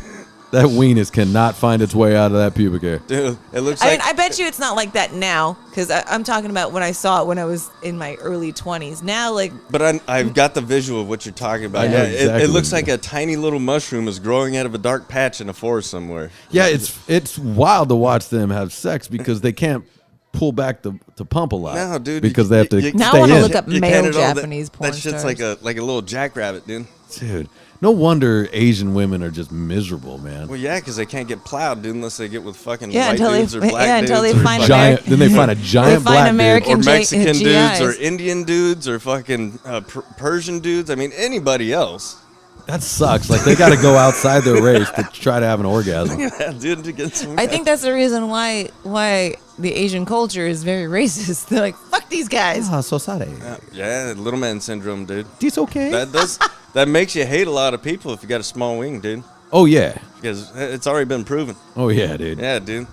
That weenus cannot find its way out of that pubic hair. Dude, it looks I like. mean, I bet you it's not like that now, because I'm talking about when I saw it when I was in my early 20s. Now, like, But I've got the visual of what you're talking about. I know exactly It looks what like a tiny little mushroom is growing out of a dark patch in a forest somewhere. Yeah, it's wild to watch them have sex because they can't pull back to pump a lot. No, dude, because they have to Now I stay wanna in. look up You male can't at all. Japanese porn That shit's stars. like a little jackrabbit, dude. Dude, no wonder Asian women are just miserable, man. Well, yeah, because they can't get plowed, dude, unless they get with fucking Yeah, white until dudes they- or black yeah, dudes. until they or find fucking- Giant. Then they find a giant find black American dude. or Mexican dudes GIs. or Indian dudes or fucking Persian dudes. I mean, anybody else. That sucks. Like they got to go outside their race to try to have an orgasm. Yeah, dude, to get some. I think that's the reason why the Asian culture is very racist. They're like, fuck these guys. Ah, so sorry. Yeah, little man syndrome, dude. It's okay. That makes you hate a lot of people if you got a small wing, dude. Oh yeah. Because it's already been proven. Oh yeah, dude. Yeah, dude.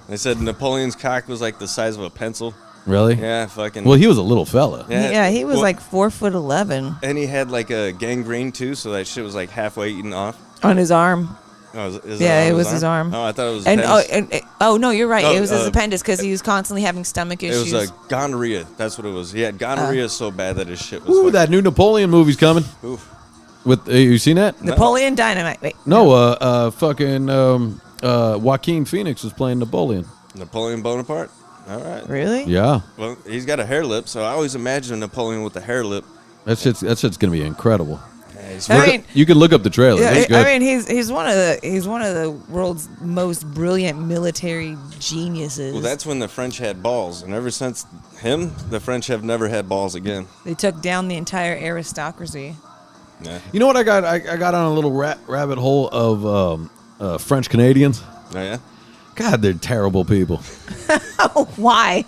They said Napoleon's cock was like the size of a pencil. Really? Yeah, fucking. Well, he was a little fella. Yeah, he was well, like 4'11" And he had like a gangrene too, so that shit was like halfway eaten off. on his arm. Oh, is Yeah, that it on was his arm. Oh, I thought it was. And appendix. no, you're right. Oh, It was his appendix because he was constantly having stomach It issues. was gonorrhea. That's what it was. He had gonorrhea so bad that his shit was. Ooh, fucking- that new Napoleon movie's coming. Oof. With you seen that? Napoleon Dynamite. Wait. No, fucking Joaquin Phoenix was playing Napoleon. Napoleon Bonaparte. All right. Really? Yeah, Well, he's got a hair lip, so I always imagine Napoleon with a hair lip. that shit's gonna be incredible. Yeah, he's I mean, You can look up the trailer. yeah, It's good. I mean, he's one of the world's most brilliant military geniuses. well, that's when the French had balls, and ever since him, the French have never had balls again. They took down the entire aristocracy. Yeah. You know what I got? I got on a little rabbit hole of French Canadians. Oh yeah. God, they're terrible people. Oh, why?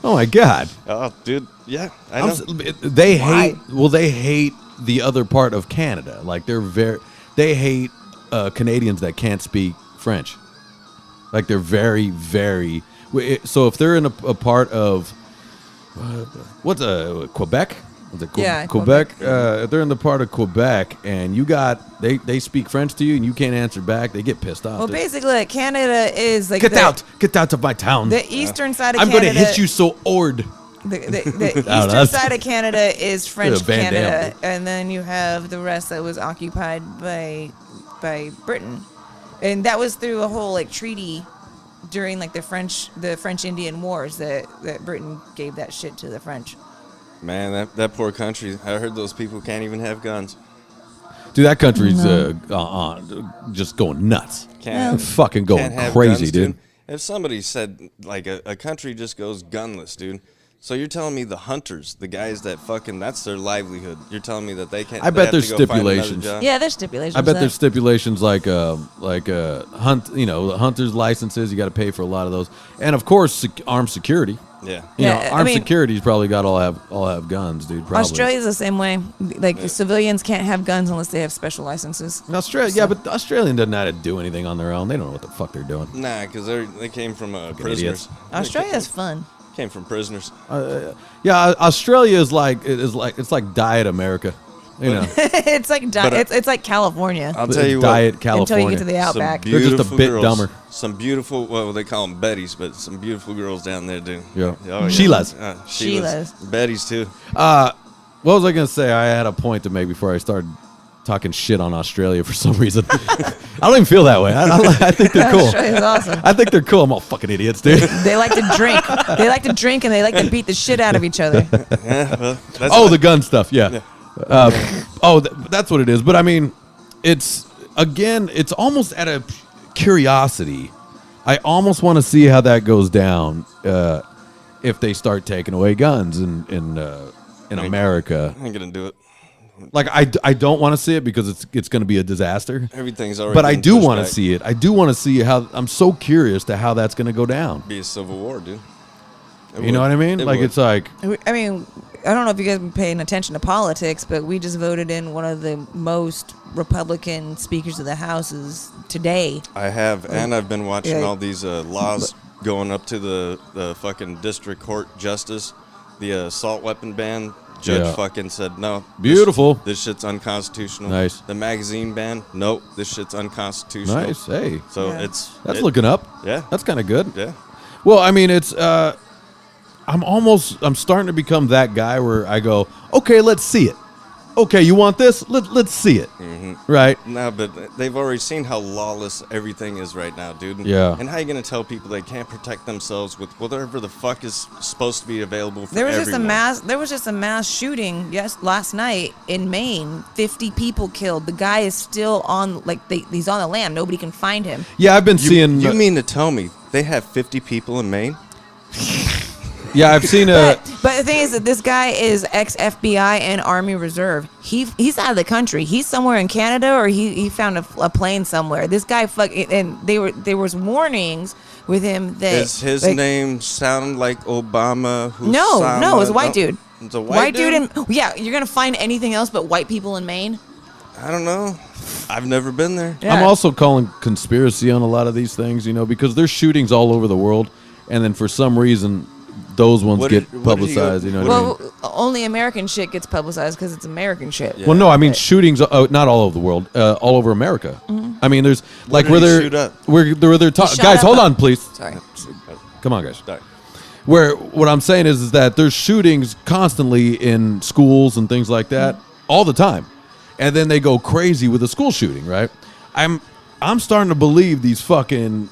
Oh my God. Oh, dude. Yeah, I know. They Why? hate. Well, they hate the other part of Canada. Like they hate Canadians that can't speak French. Like they're very, very. So if they're in a part of what's Quebec? Was it Yeah, Quebec. If they're in the part of Quebec and they speak French to you and you can't answer back, they get pissed off. Well, They- basically, like, Canada is like get out of my town. The eastern side of I'm Canada. going to hit you so ord. The know, eastern that's- side of Canada is French Van Damme, Canada, dude. and then you have the rest that was occupied by Britain, and that was through a whole like treaty during like the French Indian Wars that Britain gave that shit to the French. Man, that poor country. I heard those people can't even have guns. Dude, that country's just going nuts. Can't Fucking going can't have crazy, guns, dude. If somebody said like a country just goes gunless, dude. So you're telling me the hunters, the guys that fucking that's their livelihood. You're telling me that they can't. I they bet have there's to go find another stipulations. job? Yeah, there's stipulations. I bet to there's that. stipulations like hunt, the hunter's licenses. You got to pay for a lot of those, and of course, armed security. Yeah. You know, Yeah, I armed mean- security's probably got all have guns, dude. Probably. Australia's the same way. Like civilians can't have guns unless they have special licenses. Australia, yeah, but Australian doesn't know how to do anything on their own. They don't know what the fuck they're doing. Nah, because they came from prisoners. idiots. Australia's fun. Came from prisoners. Yeah, Australia is like it's like Diet America. You know, it's like it's like California I'll tell you what. diet until California. you get to the outback. They're just a bit dumber. Some beautiful, well, they call them Bettys, but some beautiful girls down there do. Yeah. Oh, Sheilas. Sheilas. Bettys too. What was I gonna say? I had a point to make before I started talking shit on Australia for some reason. I don't even feel that way. I think they're cool. Australia's awesome. I think they're cool. I'm all fucking idiots, dude. They like to drink. They like to drink and they like to beat the shit out of each other. Yeah, well, that's Oh, the gun stuff. Yeah. That's what it is. But I mean, it's almost out of curiosity. I almost want to see how that goes down if they start taking away guns in America. I ain't gonna do it. Like I don't want to see it because it's going to be a disaster. Everything's already. But I been do pushed want to back. see it. I do want to see how. I'm so curious to how that's going to go down. Be a civil war, dude. You know what I mean? Like would. it's like I mean, I don't know if you guys have been paying attention to politics, but we just voted in one of the most Republican speakers of the houses today. I have, and I've been watching Yeah. all these laws going up to the fucking district court justice. The assault weapon ban. Judge Yeah. fucking said no. Beautiful. This shit's unconstitutional. Nice. The magazine ban. Nope. This shit's unconstitutional. nice. Hey, So Yeah. that's it- looking up. Yeah. That's kind of good. Yeah. Well, I mean, it's I'm starting to become that guy where I go, okay, let's see it. Okay, you want this? Let's see it. Right? No, but they've already seen how lawless everything is right now, dude. Yeah. And how you gonna tell people they can't protect themselves with whatever the fuck is supposed to be available for There was everyone? There was just a mass shooting last night in Maine. 50 people killed. The guy is still on he's on the lam. Nobody can find him. Yeah, I've been seeing. You mean to tell me they have 50 people in Maine? Yeah, I've seen a. But the thing is that this guy is ex-FBI and Army Reserve. He's out of the country. He's somewhere in Canada, or he found a plane somewhere. This guy and there was warnings with him that Does his name sound like Obama? No, it's a white dude. It's a white dude? and yeah, you're gonna find anything else but white people in Maine. I don't know. I've never been there. Yeah. I'm also calling conspiracy on a lot of these things, because there's shootings all over the world, and then for some reason, those ones What get did- what did he go- publicized. You know what I mean? Well, only American shit gets publicized because it's American shit. Yeah. Well, no, I mean shootings. Not all over the world, all over America. I mean, there's like did where he they're shoot up? where they're talking. shot Guys, up hold a- on, please. Sorry. Come on, guys. Sorry. Where what I'm saying is that there's shootings constantly in schools and things like that all the time, and then they go crazy with a school shooting, right? I'm starting to believe these fucking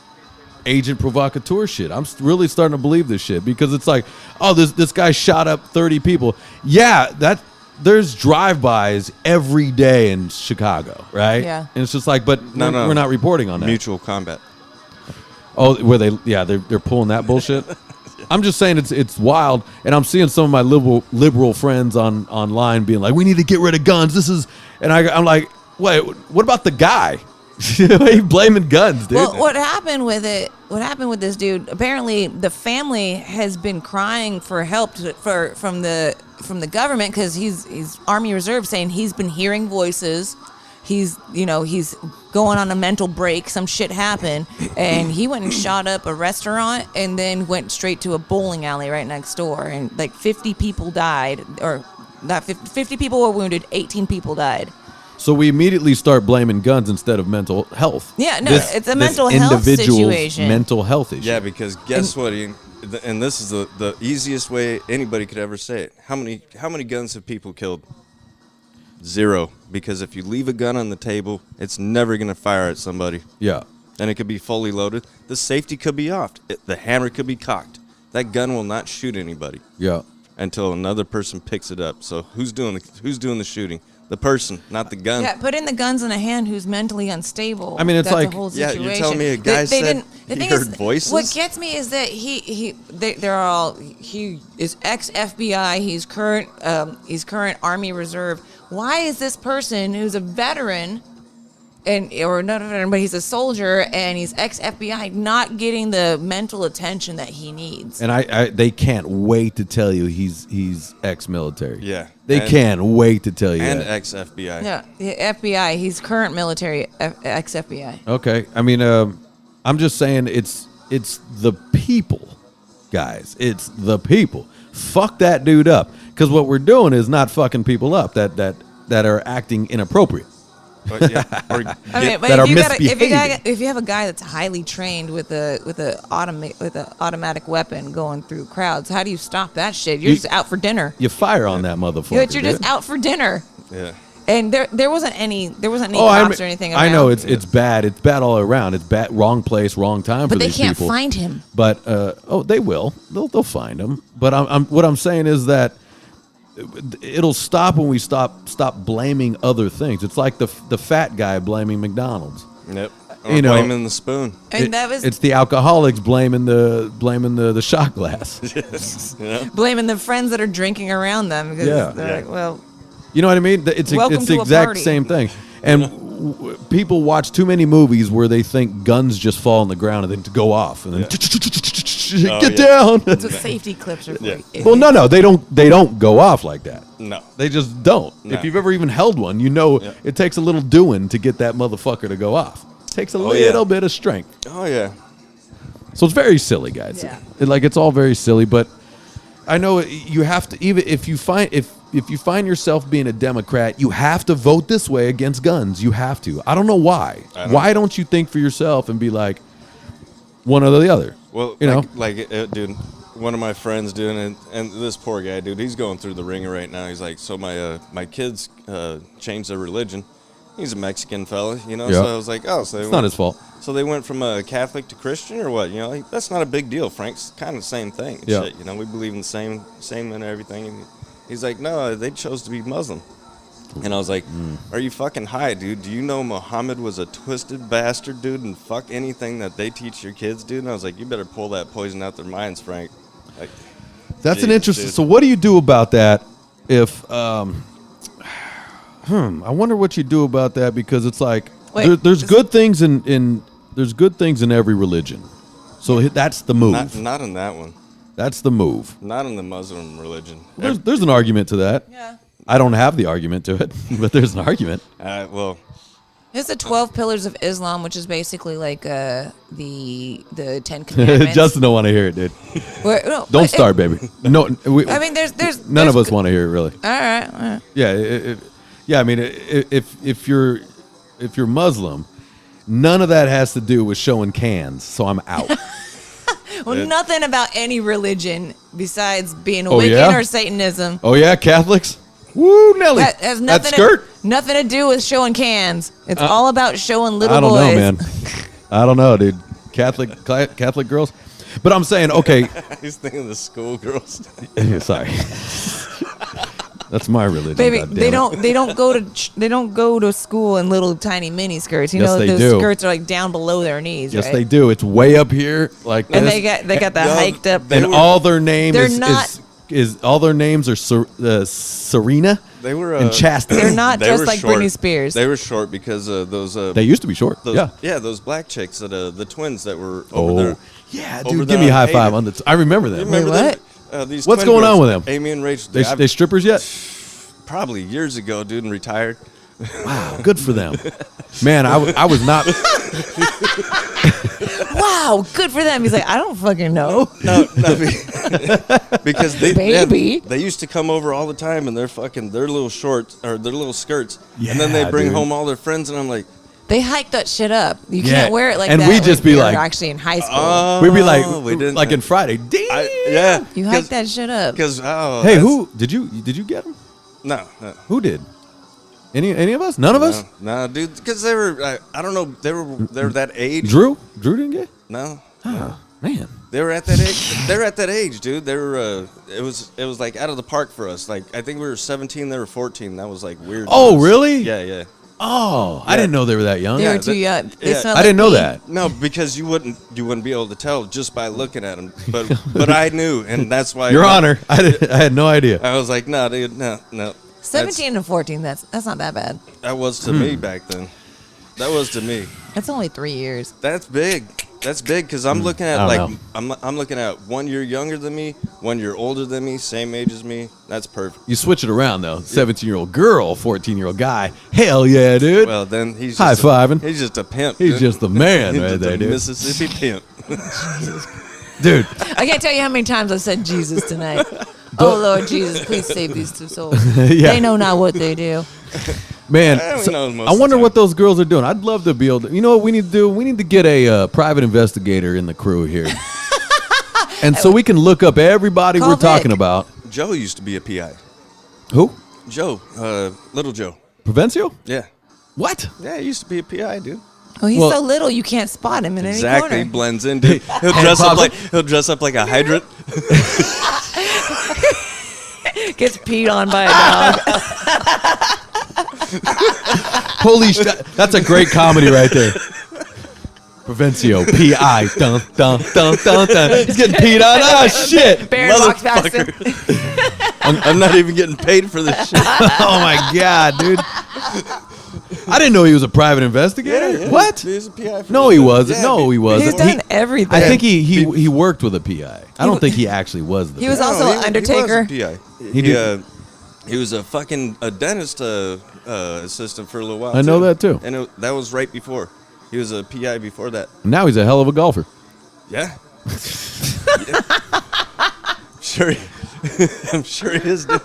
agent provocateur shit. I'm really starting to believe this shit because it's like, oh, this guy shot up 30 people. Yeah, there's drive-bys every day in Chicago, right? Yeah. And it's just like, but No. we're not reporting on that. Mutual combat. Oh, where they're pulling that bullshit. I'm just saying it's wild, and I'm seeing some of my liberal friends online being like, we need to get rid of guns. This is, and I'm like, wait, what about the guy? Why are you blaming guns, dude? Well, what happened with it? What happened with this dude? Apparently, the family has been crying for help from the government because he's Army Reserve, saying he's been hearing voices. He's going on a mental break. Some shit happened, and he went and shot up a restaurant, and then went straight to a bowling alley right next door, and like 50 people died, or not 50 people were wounded, 18 people died. So we immediately start blaming guns instead of mental health. Yeah, no, it's a mental health individual's situation. mental health issue. Yeah, because guess what, Ian? And this is the easiest way anybody could ever say it. How many guns have people killed? 0. Because if you leave a gun on the table, it's never going to fire at somebody. Yeah. And it could be fully loaded. The safety could be off. The hammer could be cocked. That gun will not shoot anybody Yeah. until another person picks it up. So who's doing the shooting? The person, not the gun. Yeah, putting the guns in a hand who's mentally unstable. I mean, it's That's like- the whole Yeah, situation. you're telling me a guy said he heard voices? What gets me is that he is ex FBI. He's current Army Reserve. Why is this person who's a veteran, or not a veteran, but he's a soldier and he's ex FBI, not getting the mental attention that he needs? And they can't wait to tell you he's ex-military. Yeah. They And- can't wait to tell you And that. ex-FBI. Yeah, the FBI. He's current military, ex FBI. Okay. I mean, I'm just saying it's the people, guys. It's the people. Fuck that dude up. Because what we're doing is not fucking people up. That that are acting inappropriate. But, yeah, or I mean, but that are if misbehaving. if you have a guy that's highly trained with a automatic weapon going through crowds, how do you stop that shit? You're just out for dinner. You fire on that motherfucker. You're just out for dinner. yeah. And there wasn't any cops or anything around. I know it's bad. It's bad all around. It's bad. Wrong place, wrong time for But they these can't people. find him. But they will. They'll find him. But what I'm saying is that it'll stop when we stop blaming other things. It's like the fat guy blaming McDonald's. Yep. Or blaming the spoon. And It's the alcoholics blaming the shot glass. blaming the friends that are drinking around them because Yeah. they're like, well, You know what I mean? It's Welcome the to a exact party. same thing. And people watch too many movies where they think guns just fall on the ground and then to go off and then get down. that's what safety clips are for. Yeah. Well, no, they don't go off like that. No. They just don't. No. If you've ever even held one, you know it takes a little doing to get that motherfucker to go off. It takes a little bit of strength. Oh, yeah. So it's very silly, guys. Yeah. It's all very silly, but I know you have to, even if you find yourself being a Democrat, you have to vote this way against guns. You have to. I don't know why. Why don't you think for yourself and be like one or the other? Well, dude, one of my friends doing, and this poor guy, dude, he's going through the ringer right now. He's like, so my kids changed their religion. He's a Mexican fella, you know. Yeah. So I was like, oh, so It's not his fault. So they went from a Catholic to Christian, or what? You know, like, that's not a big deal. Frank's kind of the same thing. And Yeah. shit, you know, we believe in the same and everything. And he's like, no, they chose to be Muslim. And I was like, are you fucking high, dude? Do you know Muhammad was a twisted bastard, dude, and fuck anything that they teach your kids, dude? And I was like, you better pull that poison out their minds, Frank. Like, That's an jeez, interesting. dude. So what do you do about that? If I wonder what you do about that, because it's like Wait, there's good things in there's good things in every religion. So that's the move. Not in that one. That's the move. Not in the Muslim religion. There's an argument to that. Yeah. I don't have the argument to it, but there's an argument. Well, It's the 12 pillars of Islam, which is basically like the 10 commandments. Justin don't want to hear it, dude. No, Don't start, baby. No, I mean, there's none of there's us want to hear it, really. All right. Yeah. I mean, if you're Muslim, none of that has to do with showing cans. So I'm out. Well, nothing about any religion besides being Oh, Wiccan yeah? or Satanism. Oh yeah, Catholics. Woo, Nelly. That has that nothing skirt. nothing to do with showing cans. It's all about showing little I don't boys. know, man. I don't know, dude. Catholic girls. But I'm saying, okay. he's thinking of the schoolgirls. Sorry. That's my religion. Baby, goddammit. they don't go to school in little tiny mini skirts. You Yes, know, they those do. skirts are like down below their knees. Yes, right? they do. It's way up here, like And this. they got the hiked up. And all their name They're is, not- is all their names are Serena They were and Chastity. They're not They dressed were like short. Britney Spears. They were short because those. They used to be short. those, Yeah. those black chicks that the twins that were over there. Yeah, over dude. there Give me a on high five Hayden. on the. I remember them. Remember Wait, them? These What's twin going on girls, with them? Amy and Rachel. They strippers yet? Probably years ago, dude, and retired. Wow, good for them. Man, I was not. Wow, good for them. He's like, I don't fucking know. No, because Baby. they used to come over all the time in their little shorts or their little skirts, Yeah, and then they bring dude. home all their friends, and I'm like, They hike that shit up. You Yeah, can't wear it like and that. we just when be you're like, actually in high school. oh, We'd be like, we didn't, like in Friday. Damn. yeah, you hike that shit up. because Hey, who did you get them? No, Who did? Any of us? None of us? no, dude, because they were I don't know, they were that age. Drew didn't get? No, Oh, man. they were at that age. They're at that age, dude. They were. It was like out of the park for us. Like I think we were 17, they were 14. That was like weird. to Oh, us. really? Yeah. Oh, I didn't know they were that young. They Yeah, were too young. They yeah. smelled I didn't like know pee. that. No, because you wouldn't be able to tell just by looking at them. But I knew, and that's why. Your Honor, I had no idea. I was like, no, dude, no. 17 and 14, that's not that bad. That was to me back then. That was to me. That's only 3 years. That's big. That's big because I'm looking at I don't I'm looking at 1 year younger than me, 1 year older than me, same age as me. That's perfect. You switch it around though. 17-year-old girl, 14-year-old guy. Hell yeah, dude. Well, then he's High just fiving. He's just a pimp. He's dude. just the man He's right just there, a dude. Mississippi pimp. Dude, I can't tell you how many times I've said Jesus tonight. Oh, Lord Jesus, please save these two souls. Yeah. They know not what they do. Man, we so know most I of the wonder time. what those girls are doing. I'd love to be able to. You know what we need to do? We need to get a private investigator in the crew here. And so we can look up everybody Call we're talking Vic. about. Joe used to be a PI. Who? Joe, little Joe. Provencio? Yeah. What? Yeah, he used to be a PI, dude. Oh, he's Well- so little you can't spot him in Exactly, any corner. blends in, dude. He'll dress up like a hydrant. Gets peed on by a dog. Holy shit. That's a great comedy right there. Provencio, P.I. Dun, dun, dun, dun, dun. He's getting peed on. Oh, shit. Baron walks past him. I'm not even getting paid for this shit. Oh, my God, dude. I didn't know he was a private investigator. What? He's a PI. For No, he wasn't. No, he wasn't. He's done everything. I think he worked with a PI. I don't think he actually was the He was PI. also an undertaker. He was a PI. He did. He was a fucking dentist assistant for a little while. I know that, too. And that was right before. He was a PI before that. Now he's a hell of a golfer. Yeah. Sure. I'm sure he is. Dude.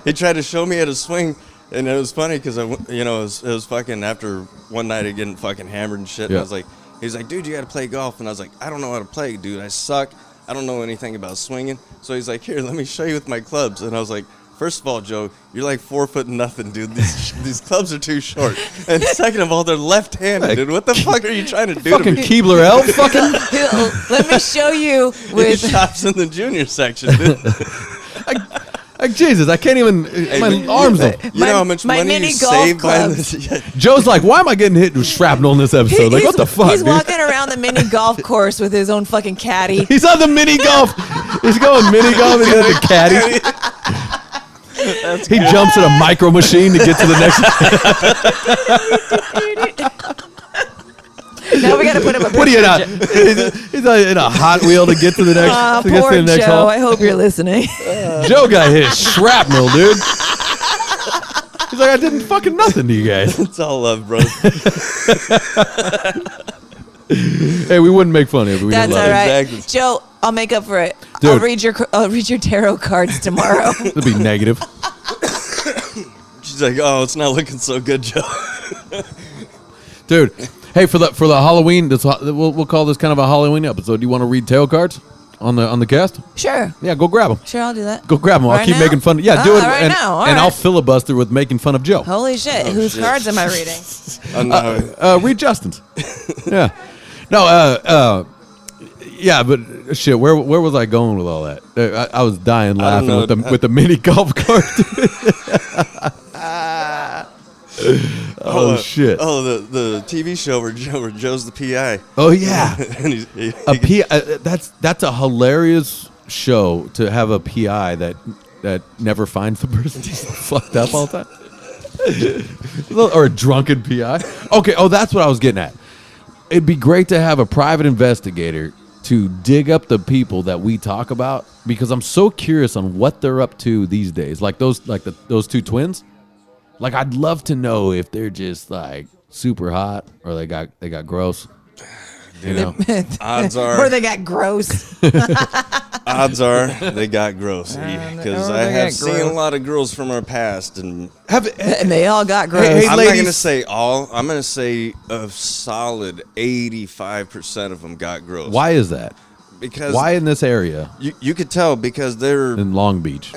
He tried to show me how to swing, and it was funny because it was fucking after one night of getting fucking hammered and shit. And Yeah. I was like, he's like, dude, you got to play golf, and I was like, I don't know how to play, dude. I suck. I don't know anything about swinging. So he's like, here, let me show you with my clubs. And I was like, first of all, Joe, you're like 4 foot nothing, dude. These clubs are too short. And second of all, they're left-handed, dude. What the fuck are you trying to do Fucking to me? Keebler elf. Fucking. Let me show you He with. shops in the junior section, dude. Like, Jesus, I can't even. My arms don't. You know how much my money mini you golf save by clubs. this? Yeah. Joe's like, why am I getting hit with shrapnel in this episode? Like, what the fuck, He's dude? walking around the mini golf course with his own fucking caddy. He's on the mini golf. He's going mini golf. He's got the caddy. He jumps in a micro machine to get to the next. Now we got to put him a What are you picture. not? He's in a Hot Wheel to get to the next. to get Poor to the next Joe. hole. I hope you're listening. Joe got hit shrapnel, dude. He's like, I did fucking nothing to you guys. It's all love, bro. Hey, we wouldn't make fun of you. We That's didn't all love right, Exactly. Joe. I'll make up for it. Dude. I'll read your tarot cards tomorrow. it. It'd be negative. She's like, oh, it's not looking so good, Joe. Dude, hey, for the Halloween, we'll call this kind of a Halloween episode. Do you want to read tarot cards on the cast? Sure, Yeah, go grab them. sure. I'll do that. Go grab them. I'll Right keep now? making fun. Yeah, do it. Right and now. All and I'll right. filibuster with making fun of Joe. Holy shit! Whose shit. cards am I reading? Read Justin's. Yeah. No. Yeah, but shit. Where was I going with all that? I was dying laughing know. with the mini golf cart. Oh shit. Oh, the TV show where Joe's the PI. Oh yeah. And he A PI. That's a hilarious show to have a PI that never finds the person who's fucked up all the time. Or a drunken PI. Okay. Oh, that's what I was getting at. It'd be great to have a private investigator to dig up the people that we talk about, because I'm so curious on what they're up to these days. Like those two twins. Like, I'd love to know if they're just like super hot or they got gross. You know, odds Or are they got gross. they got gross. Because or I they have got seen gross. a lot of girls from our past, and And they all got gross. Hey, I'm ladies. not gonna say all. I'm gonna say a solid 85% of them got gross. why is that? Because Why in this area you could tell because they're in Long Beach,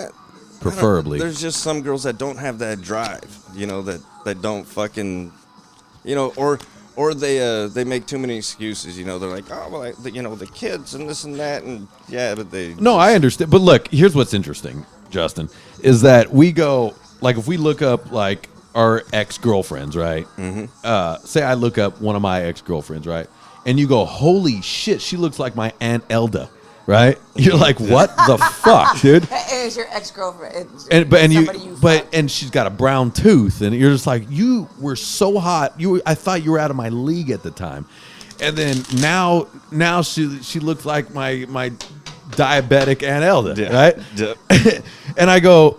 preferably? There's just some girls that don't have that drive, that don't fucking, or they make too many excuses, They're like, oh well, the kids and this and that, and yeah, but they. No, I understand. But look, here's what's interesting, Justin, is that we go, like, if we look up, like, our ex-girlfriends, right? Mm-hmm. Say I look up one of my ex-girlfriends, right? And you go, holy shit, she looks like my Aunt Elda, right? You're like, what the fuck, dude? It's your ex-girlfriend. And she's got a brown tooth, and you're just like, you were so hot. I thought you were out of my league at the time. And then now she looks like my diabetic Aunt Elda, Yeah. right? Yeah. And I go,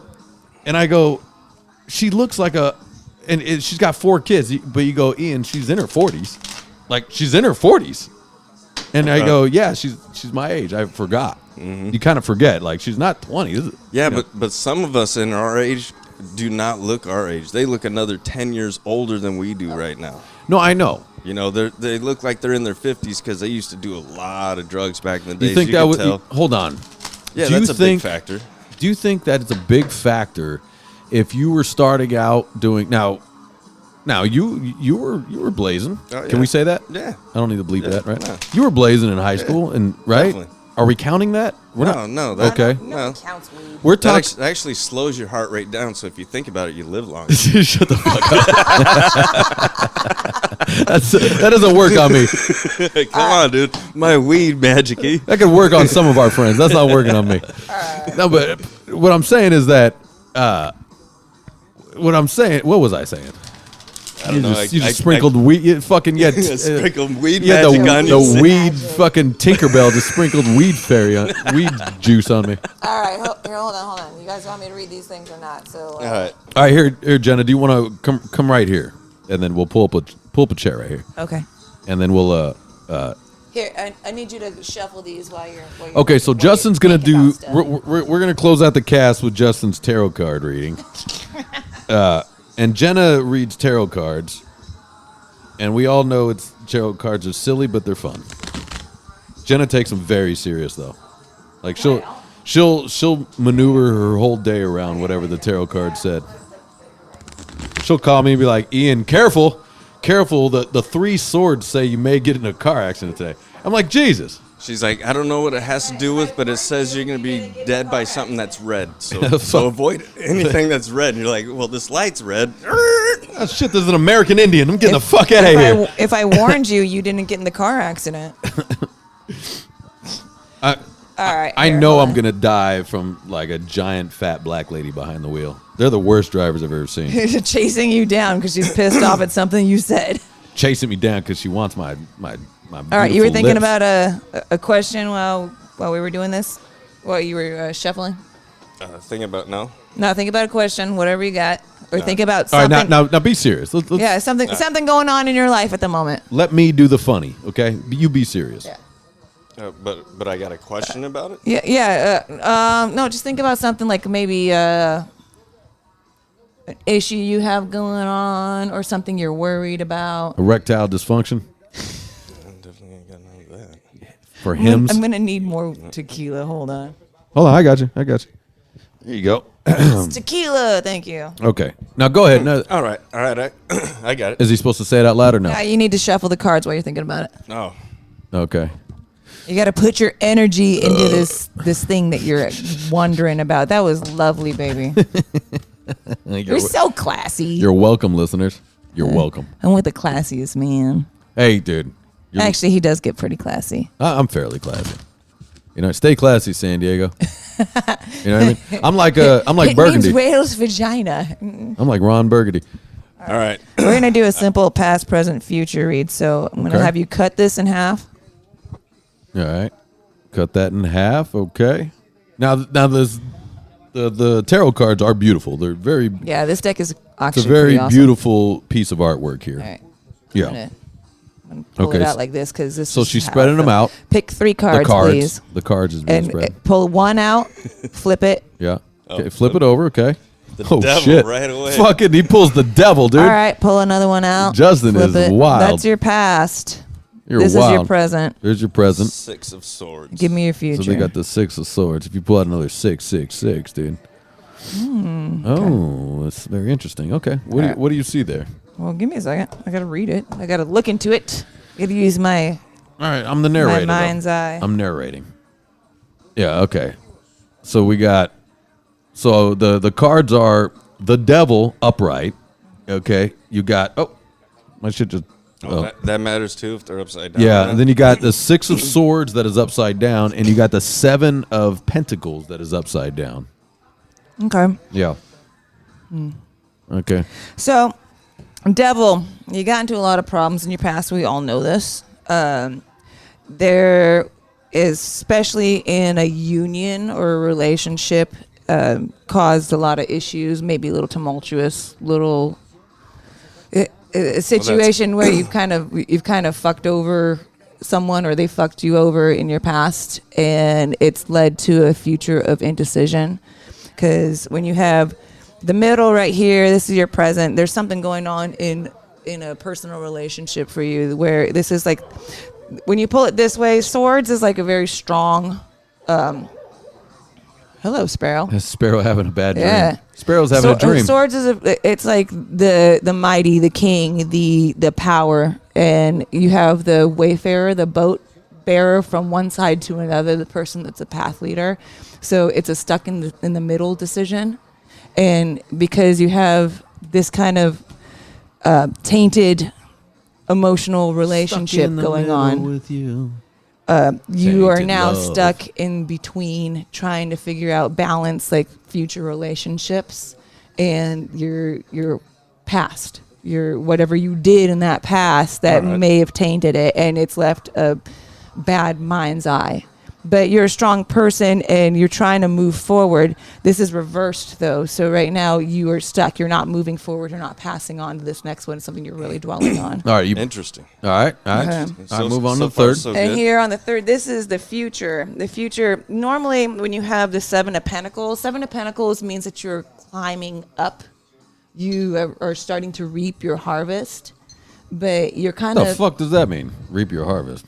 she looks like she's got 4 kids, but you go, Ian, she's in her 40s. Like, she's in her 40s. And I go, yeah, she's my age. I forgot. You kind of forget. Like, she's not 20, is it? Yeah, but some of us in our age do not look our age. They look another 10 years older than we do right now. No, I know. You know, they look like they're in their 50s because they used to do a lot of drugs back in the days. You think that could would tell. hold on? Yeah, Do you that's a think- big factor. Do you think that it's a big factor if you were starting out doing now you were blazing? Oh, yeah. Can we say that? Yeah. I don't need to bleep Yeah, that, right? no. You were blazing in high school, and right? Definitely. Are we counting that? We're No, that- Okay. No one counts weed. We're That talking. actually slows your heart rate down. So if you think about it, you live longer. Shut the fuck up. That doesn't work on me. Come on, dude. My weed magic-y. That could work on some of our friends. That's not working on me. No, but what I'm saying is that. What was I saying? I don't know. You just sprinkled weed. You fucking sprinkled weed Yeah, magic on you. the weed fucking Tinkerbell just sprinkled weed juice on me. All right, hold on. You guys want me to read these things or not? So. All right. All right, here, Jenna. Do you want to come right here, and then we'll pull up a chair right here, Okay. and then we'll Here, I need you to shuffle these while you're. Okay, so while Justin's you're gonna thinking do. about stuff. We're gonna close out the cast with Justin's tarot card reading, and Jenna reads tarot cards, and we all know tarot cards are silly, but they're fun. Jenna takes them very serious though, like she'll maneuver her whole day around whatever the tarot card said. She'll call me and be like, "Ian, careful. The 3 swords say you may get in a car accident today." I'm like, Jesus. She's like, I don't know what it has to do with, but it says you're going to be dead by something that's red. So, Fuck. avoid anything that's red. And you're like, well, this light's red. Oh, shit, there's an American Indian. I'm getting the fuck out of here. If I warned you, you didn't get in the car accident. All right. I here, know hold I'm on. going to die from like a giant fat black lady behind the wheel. They're the worst drivers I've ever seen. Chasing you down because she's pissed off at something you said. Chasing me down because she wants my All right, you were beautiful thinking lips. about a question while we were doing this, while you were shuffling. Thing about no. No, think about a question, whatever you got, or think about All right, something. now be serious. Let's Yeah, something going on in your life at the moment. let me do the funny, okay? You be serious. Yeah. But I got a question about it. Yeah. No, just think about something like maybe an issue you have going on, or something you're worried about. Erectile dysfunction I definitely ain't got none of that. for hymns. I'm gonna need more tequila. Hold on. Hold on, I got you. There you go. It's tequila. Thank you. Okay, now go ahead. Now, All right. I got it. is he supposed to say it out loud or no? You need to shuffle the cards while you're thinking about it. Oh. Okay. You got to put your energy into this thing that you're wondering about. That was lovely, baby. You're so classy. You're welcome, listeners. You're welcome. I'm with the classiest man. Hey, dude. Actually, he does get pretty classy. I'm fairly classy. You know, stay classy, San Diego. You know what I mean? I'm like It Burgundy. means whale's vagina. I'm like Ron Burgundy. All right. We're gonna do a simple past, present, future read. So I'm gonna Okay. have you cut this in half. All right. Cut that in half. Okay. Now this the tarot cards are beautiful. They're very. Yeah, this deck is It's actually a very pretty awesome. beautiful piece of artwork here. All right. Yeah. I'm gonna pull Okay, it out so- like this because this. so is she's how I spreading them feel. out. Pick 3 cards, The cards. please, The cards is being and spread. pull one out. Flip it. Yeah. Okay. Flip it over. Okay. The devil shit! right away. Fucking, he pulls the devil, dude. All right, pull another one out. Justin Flip is it. wild. That's your past. You're This wild. is your present. There's your present. 6 of swords. Give me your future. So they got the 6 of swords. If you pull out another 666, dude. Oh, that's very interesting. Okay, what do you see there? Well, give me a second. I gotta read it. I gotta look into it. Gotta use my All right, I'm the narrator. my though. mind's eye. I'm narrating. Yeah. Okay. So we got. So the cards are the devil upright. Okay. You got. Oh, my shit just. Oh. That matters too if they're upside down. Yeah, and then you got the 6 of swords that is upside down, and you got the 7 of pentacles that is upside down. Okay. Yeah. Okay. So, devil, you got into a lot of problems in your past. We all know this. There is, especially in a union or a relationship, caused a lot of issues. Maybe a little tumultuous, a situation where you've kind of fucked over someone, or they fucked you over in your past, and it's led to a future of indecision. Because when you have The middle right here, this is your present. There's something going on in a personal relationship for you where this is like, when you pull it this way, swords is like a very strong, hello, Sparrow. Is Sparrow having a bad dream? Yeah. Sparrow's having a dream. Swords is it's like the mighty, the king, the power, and you have the wayfarer, the boat bearer from one side to another, the person that's a path leader. So it's a stuck in the middle decision, and because you have this kind of tainted emotional relationship going on with you. You are Tainted now love. stuck in between trying to figure out balance, like future relationships and your past, your whatever you did in that past that may have tainted it, and it's left a bad mind's eye. But you're a strong person and you're trying to move forward. This is reversed though. So right now you are stuck. You're not moving forward. You're not passing on to this next one. Something you're really dwelling on. All right, you. Interesting. All right. All right. All right. Move on to the third. So And good. here on the third, this is the future. The future, normally when you have the Seven of Pentacles means that you're climbing up. You are starting to reap your harvest, but you're kind What the of fuck does that mean? Reap your harvest.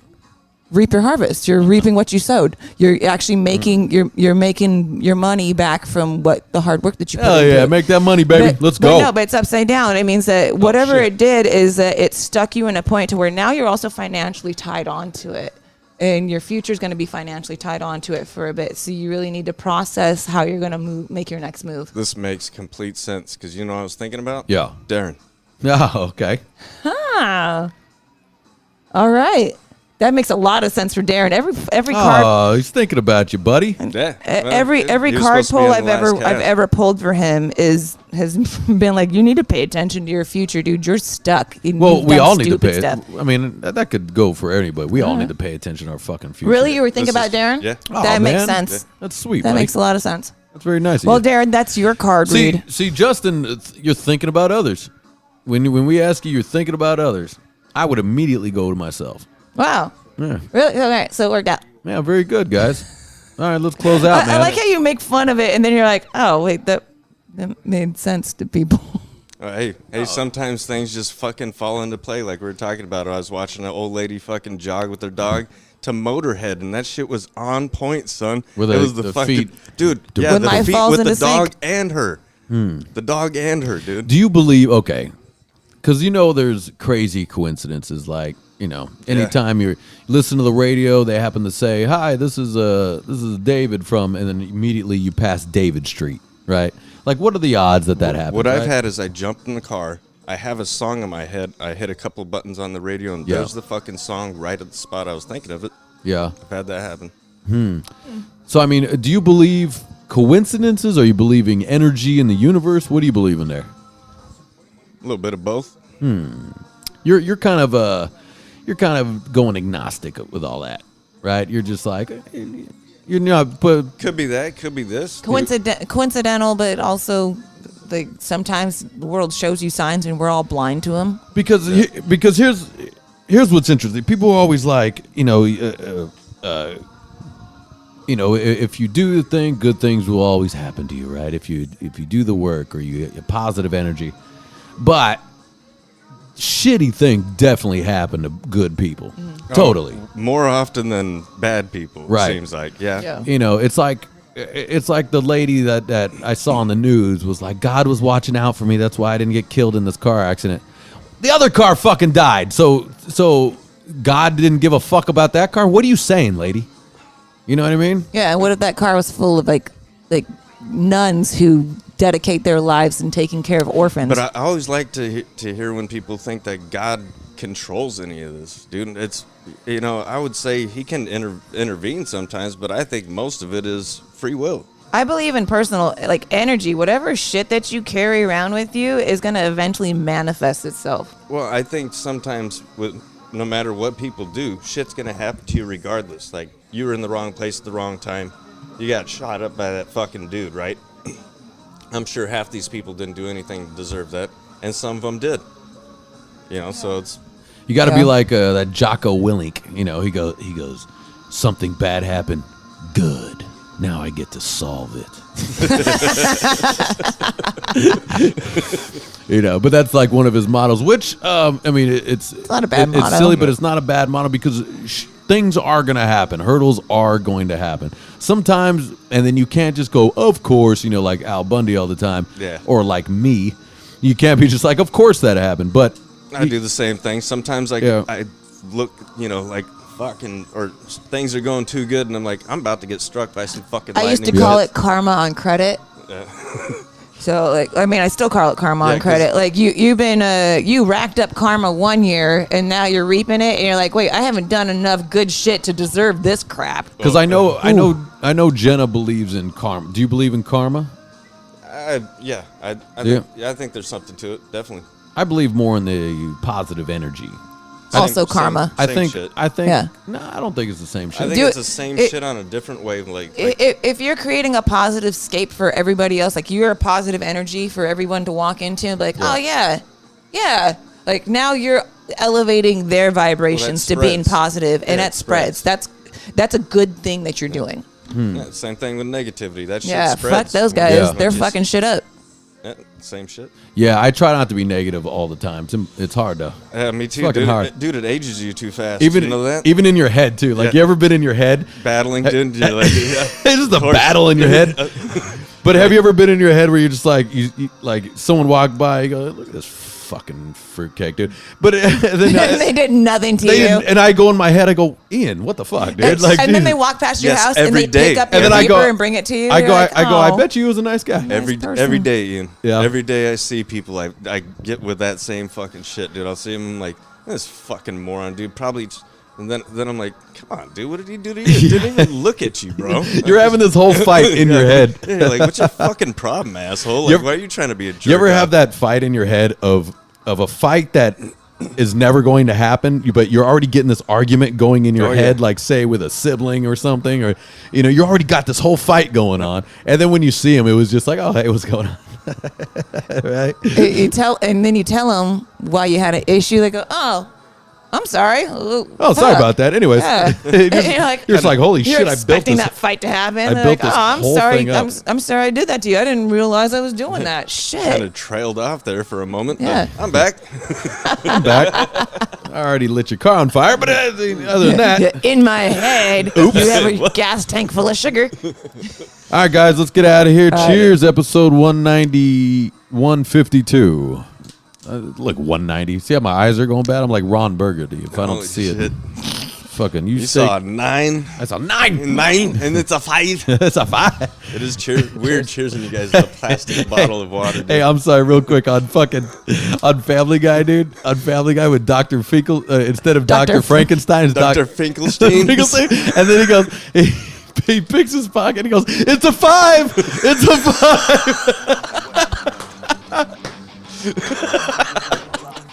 reap your harvest. You're reaping what you sowed. You're actually making you're making your money back from what the hard work that you put Hell into yeah, it. make that money, baby. But- Let's but go. No, but it's upside down. It means that whatever shit. it did is that it stuck you in a point to where now you're also financially tied onto it. And your future is going to be financially tied onto it for a bit. So you really need to process how you're going to make your next move. This makes complete sense because you know what I was thinking about? Yeah. Darren. Oh, okay. Ah. All right. That makes a lot of sense for Darren. Every card Oh, he's thinking about you, buddy. Yeah. every He was card supposed to be pull in the I've last cast. ever pulled for him has been like, you need to pay attention to your future, dude. You're stuck. Well, You've we done all need to stupid pay. stuff. I mean, that could go for anybody. We all need to pay attention to our fucking future. Really, you were thinking This about is- Darren? yeah. Oh, That makes man. sense. That's sweet. That buddy. makes a lot of sense. That's very nice. of Well, you. Darren, that's your card read. See, Justin, you're thinking about others. When we ask you, you're thinking about others. I would immediately go to myself. Wow. Yeah, Really? Okay, so it worked out. yeah, very good, guys. All right, let's close out, I man. like how you make fun of it, and then you're like, oh, wait, that made sense to people. Hey, sometimes things just fucking fall into play like we were talking about. I was watching an old lady fucking jog with her dog to Motorhead, and that shit was on point, son. With it the- was the the fucking feet. dude. Yeah, When the mine feet falls with in the the dog sink. and her. The dog and her, dude. Do you believe? Okay, because there's crazy coincidences. Like anytime you listen to the radio, they happen to say, "Hi, this is David from," and then immediately you pass David Street, right? Like, what are the odds that happens? What I've right? had is I jumped in the car. I have a song in my head. I hit a couple buttons on the radio, and Yeah. there's the fucking song right at the spot I was thinking of it. Yeah. I've had that happen. So, I mean, do you believe coincidences? Are you believing energy in the universe? What do you believe in there? A little bit of both. You're kind of going agnostic with all that, right? You're just like you're not. But Could be that. Could be this. Coincidental, but also like sometimes the world shows you signs and we're all blind to them. because here's what's interesting. People are always like, if you do the thing, good things will always happen to you, right? If you do the work or you get positive energy, but shitty things definitely happen to good people. Totally. More often than bad people, Right. seems like. Yeah. It's like the lady that I saw on the news was like, God was watching out for me. That's why I didn't get killed in this car accident. The other car fucking died. So God didn't give a fuck about that car. What are you saying, lady? You know what I mean? Yeah, and what if that car was full of like nuns who dedicate their lives in taking care of orphans? But I always like to hear when people think that God controls any of this, dude. It's, I would say he can intervene sometimes, but I think most of it is free will. I believe in personal energy. Whatever shit that you carry around with you is going to eventually manifest itself. Well, I think sometimes no matter what people do, shit's gonna happen to you regardless. Like, you were in the wrong place at the wrong time. You got shot up by that fucking dude, right? I'm sure half these people didn't do anything to deserve that, and some of them did. So it's You got to be Yeah. like that Jocko Willink. He goes, something bad happened. Good. Now I get to solve it. But that's like one of his models, which, I mean, it's not a bad motto. It's silly, but it's not a bad motto because things are going to happen. Hurdles are going to happen. Sometimes, and then you can't just go, of course, like Al Bundy all the time. Yeah. Or like me. You can't be just like, of course that happened. But I do the same thing. Sometimes I look, like fucking, or things are going too good, and I'm like, I'm about to get struck by some fucking lightning. I used to call it karma on credit. So, I still call it karma on credit. Like, you racked up karma one year, and now you're reaping it, and you're like, wait, I haven't done enough good shit to deserve this crap. Because I know Jenna believes in karma. Do you believe in karma? I think there's something to it, definitely. I believe more in the positive energy. Also karma. I think. Yeah. No, I don't think it's the same shit. I think it's the same shit on a different wave. If you're creating a positive scape for everybody else, like you're a positive energy for everyone to walk into, like, oh yeah, like now you're elevating their vibrations to being positive, and that spreads. That's a good thing that you're doing. Yeah, same thing with negativity. That shit spreads. Fuck those guys. Yeah. They're fucking shit up. Yeah, same shit. Yeah, I try not to be negative all the time. It's hard though. Me too, fucking dude. hard. Dude, it ages you too fast. Even you know that? Even in your head too. Like, you ever been in your head Battling, dude? You're like, it's just a battle in your head. But have you ever been in your head where you're just like, you like someone walked by, you go, look at this fucking fruitcake, dude. But then they did nothing to you. And I go in my head, I go, Ian, what the fuck, dude? And then they walk past your house and they pick up your paper and bring it to you. I go, I bet you he was a nice guy. Every day, Ian. Yeah. Every day I see people, I get with that same fucking shit, dude. I'll see him like, this fucking moron, dude. Probably. And then I'm like, come on, dude, what did he do to you? Didn't even look at you, bro. You're having this whole fight in your head. Yeah, like, what's your fucking problem, asshole? Like, why are you trying to be a jerk? You ever have that fight in your head of a fight that is never going to happen, but you're already getting this argument going in your head, like say with a sibling or something, or you already got this whole fight going on, and then when you see him, it was just like, oh, hey, what's going on? Right? And then you tell them why you had an issue. They go, oh, I'm sorry. Oh, sorry about that. Anyways, you're just like, holy shit! I built expecting this. that fight to happen. I They're built like, this oh, I'm whole sorry. thing up. I'm sorry I did that to you. I didn't realize I was doing that. Shit. Kind of trailed off there for a moment. Yeah. I'm back. I'm back. I already lit your car on fire, but other than that, in my head, you have a gas tank full of sugar. all right, guys, let's get out of here. Cheers, episode 190, 152. Look, 190. See how my eyes are going bad? I'm like Ron Burgundy if I don't Holy see shit. it. Fucking You saw a 9. I saw 9. 9, and it's a 5. It's a 5. It is weird cheersing you guys with a plastic bottle of water, dude. Hey, I'm sorry, real quick on Family Guy, dude. On Family Guy with Dr. Finkel instead of Dr. Frankenstein, it's Dr. Finkelstein. Finkelstein. And then he goes, he picks his pocket. And he goes, "It's a 5. It's a 5."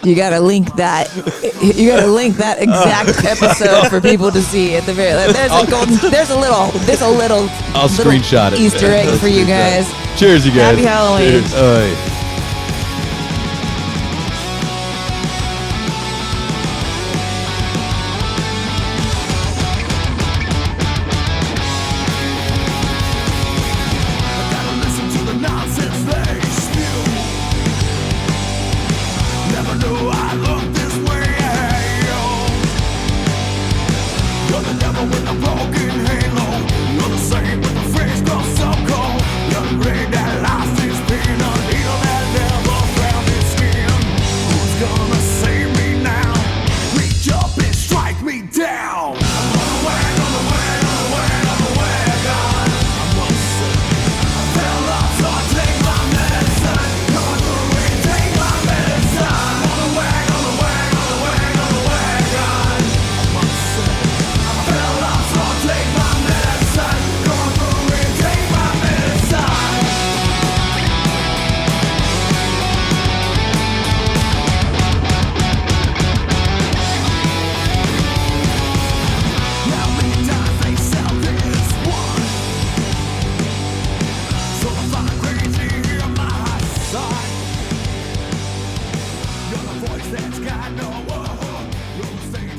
You gotta link that. You gotta link that exact episode for people to see at the very. There's a little. I'll screenshot it. Easter egg for you guys. Cheers, you guys. Happy Halloween. Cheers. All right. Gotta listen to the nonsense they spew. Never knew I looked this way. You're the devil with a broken halo. You're the same with the face grown so cold. You're the brain that lost its pain. A needle that never found its skin. Who's gonna save me now? Reach up and strike me down. I'm on the way, on the way, on the way, on the way, God. I'm on sick. I fell off, so I take my medicine. Going through it, take my medicine. I'm on the way, on the way, on the way, on the way, God. I'm on sick. I fell off, so I take my medicine. Going through it, take my medicine. How many times they sell this one? So if I'm crazy, hear my side. You're the voice that's got no one. You're the same